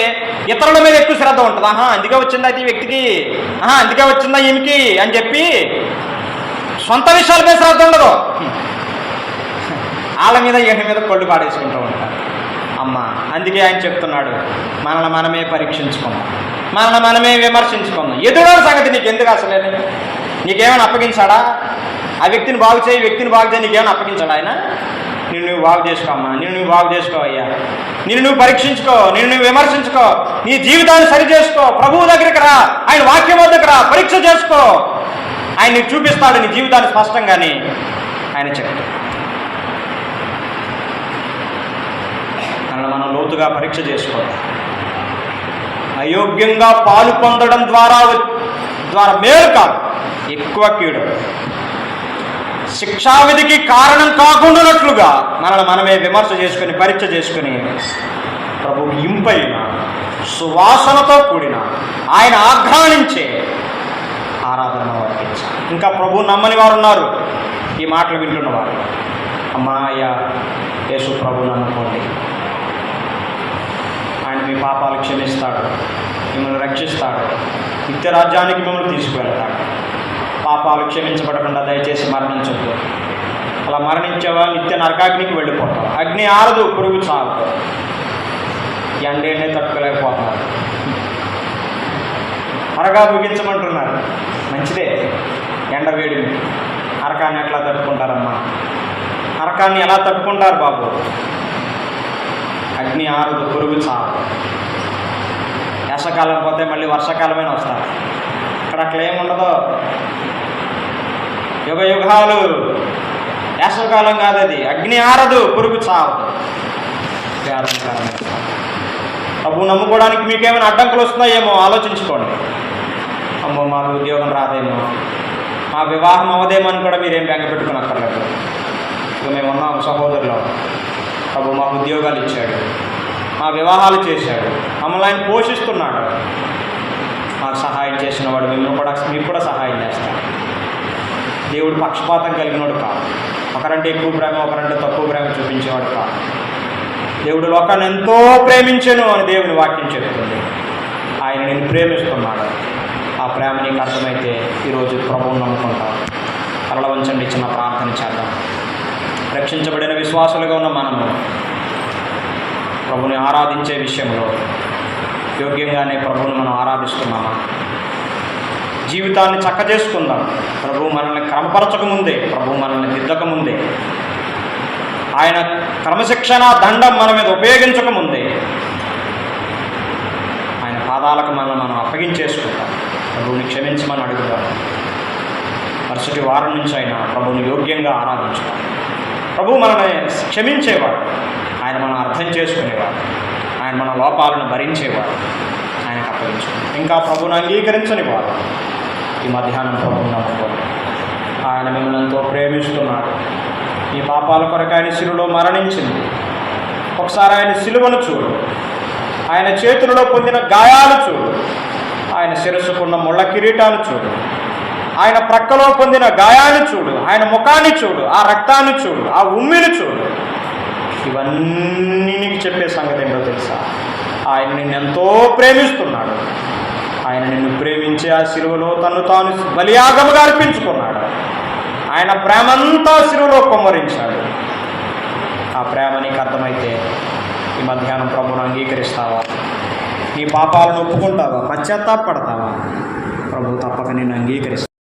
ఇతరుల మీద ఎక్కువ శ్రద్ధ ఉంటుంది. అందుకే వచ్చిందా ఈ వ్యక్తికి, అందుకే వచ్చిందా ఈమెకి అని చెప్పి సొంత విషయాలపై శ్రద్ధ ఉండదు, వాళ్ళ మీద ఈయన మీద కొళ్ళు పాడేసుకుంటూ ఉంటారు. అమ్మ అందుకే ఆయన చెప్తున్నాడు, మనల్ని మనమే పరీక్షించుకుందాం, మనల్ని మనమే విమర్శించుకుందాం. ఎదురోడి సంగతి నీకు ఎందుకు అసలే, నీకేమైనా అప్పగించాడా? ఆ వ్యక్తిని బాగు చేయి, వ్యక్తిని బాగు చేయి, నీకేమైనా అప్పగించాడా ఆయన? నిన్ను నువ్వు బాగు చేసుకోమ్మా, నిన్ను నువ్వు బాగు చేసుకో అయ్యా, నిన్ను నువ్వు పరీక్షించుకో, నిన్ను నువ్వు విమర్శించుకో, నీ జీవితాన్ని సరి చేసుకో, ప్రభువు దగ్గరికి రా, ఆయన వాక్యం వద్దకు రా, పరీక్ష చేసుకో. ఆయన నీకు చూపిస్తాడు నీ జీవితాన్ని స్పష్టంగాని ఆయన చెప్తాడు. మనం లోతుగా పరీక్ష చేసుకోవాలి. అయోగ్యంగా పాలు పొందడం ద్వారా మేలు కాదు, ఎక్కువ కీడు. శిక్షావిధికి కారణం కాకుండానట్లుగా మనల్ని మనమే విమర్శ చేసుకుని, పరీక్ష చేసుకుని ప్రభువుకి ఇంపైన సువాసనతో కూడిన ఆయన ఆఘ్రానించే ఆరాధన వర్తించాలి. ఇంకా ప్రభువు నమ్మని వారు ఉన్నారు, ఈ మాటలు వింటున్నవారు. అమ్మా అయ్యా యేసు ప్రభు నమ్ముకోండి, ఆయన మీ పాపాలు క్షమిస్తాడు, మిమ్మల్ని రక్షిస్తాడు, నిత్యరాజ్యానికి మిమ్మల్ని తీసుకువెళ్తాడు. పాపాలు క్షమించబడకుండా దయచేసి మరణించద్దు. అలా మరణించేవా నిత్య నరకాగ్నికి వెళ్ళిపోతాం. అగ్ని ఆరదు, పురుగు చాలదు, ఎండేనే తట్టుకోలేకపోతున్నారు, త్వరగా ముగించమంటున్నారు. మంచిదే, ఎండ వేడిని నరకాన్ని ఎట్లా తట్టుకుంటారమ్మా? నరకాన్ని ఎలా తట్టుకుంటారు బాబు? అగ్ని ఆరదు, పురుగు చాలదు. వేసవకాలం పోతే మళ్ళీ వర్షాకాలమైన వస్తారు. ఇక్కడ అట్లా ఏముండదు, యుగ యుగాలు వేసవకాలం కాదు అది. అగ్ని ఆరదు, పురుగు చావదు. వేదనకరమైన స్థలం. ప్రభు నమ్ముకోవడానికి మీకేమైనా అడ్డంకులు వస్తున్నాయేమో ఆలోచించుకోండి. అమ్మో మాకు ఉద్యోగం రాదేమో, మా వివాహం అవదేమో అని కూడా మీరేం బెంగ పెట్టుకుని అక్కర్లేదు. ఇక మేము ఉన్నాం సహోదరులు, ప్రభు మాకు ఉద్యోగాలు ఇచ్చాడు, మా వివాహాలు చేశాడు, మమ్మల్ని ఆయన పోషిస్తున్నాడు. మాకు సహాయం చేసిన వాడు మీకు కూడా సహాయం చేస్తాడు. దేవుడు పక్షపాతం కలిగినవాడు కాదు. ఒకరంటే ఎక్కువ ప్రేమ, ఒకరంటే తక్కువ ప్రేమ చూపించేవాడు కాదు. దేవుడు లోకాన్ని ఎంతో ప్రేమించెను అని దేవుని వాక్యం చెప్తుంది. ఆయన నిన్ను ప్రేమిస్తున్నాడు. ఆ ప్రేమ నీకు అర్థమైతే ఈరోజు ప్రభువుని నమ్ముకుంటాం. తరల వంచండి, చిన్న ప్రార్థన చేద్దాం. రక్షించబడిన విశ్వాసులుగా ఉన్న మనము ప్రభుని ఆరాధించే విషయంలో యోగ్యంగానే ప్రభువుని మనం ఆరాధిస్తున్నామా? జీవితాన్ని చక్కజేసుకుందాం. ప్రభు మనల్ని క్రమపరచకముందే, ప్రభు మనల్ని దిద్దకముందే, ఆయన క్రమశిక్షణ దండం మన మీద ఉపయోగించకముందే ఆయన పాదాలకు మనం అప్పగించేసుకుంటాం. ప్రభువుని క్షమించమని అడుగుతాం. మరుసటి వారం నుంచి అయినా ప్రభువుని యోగ్యంగా ఆరాధించుతాం. ప్రభు మనల్ని క్షమించేవాడు, ఆయన మనం అర్థం చేసుకునేవాడు, ఆయన మన లోపాలను భరించేవాడు. ఆయనకు అప్పగించుకుంటాం. ఇంకా ప్రభువుని అంగీకరించని వాడు ఈ మధ్యాహ్నం ప్రభువుని నమ్ముకోండి. ఆయన మిమ్మల్ని ఎంతో ప్రేమిస్తున్నాడు. ఈ పాపాల కొరకు ఆయన శిలువలో మరణించింది. ఒకసారి ఆయన శిలువను చూడు, ఆయన చేతులలో పొందిన గాయాలు చూడు, ఆయన శిరస్సుకున్న ముళ్ళ కిరీటాన్ని చూడు, ఆయన ప్రక్కలో పొందిన గాయాన్ని చూడు, ఆయన ముఖాన్ని చూడు, ఆ రక్తాన్ని చూడు, ఆ ఉమ్మిని చూడు. ఇవన్నీ నీకు చెప్పే సంగతి ఏంటో తెలుసా? ఆయన నిన్నెంతో ప్రేమిస్తున్నాడు. ఆయన నిన్ను ప్రేమించి ఆ శిలువలో తను తాను బలియాగముగా అర్పించుకున్నాడు. ఆయన ప్రేమంతా శిలువలో కుమ్మరించాడు. ఆ ప్రేమ నీకు అర్థమైతే ఈ మధ్యాహ్నం ప్రభువును అంగీకరిస్తావా? నీ పాపాలను ఒప్పుకుంటావా? పశ్చాత్తాపడతావా? ప్రభు తప్పక నిన్ను అంగీకరిస్తావా?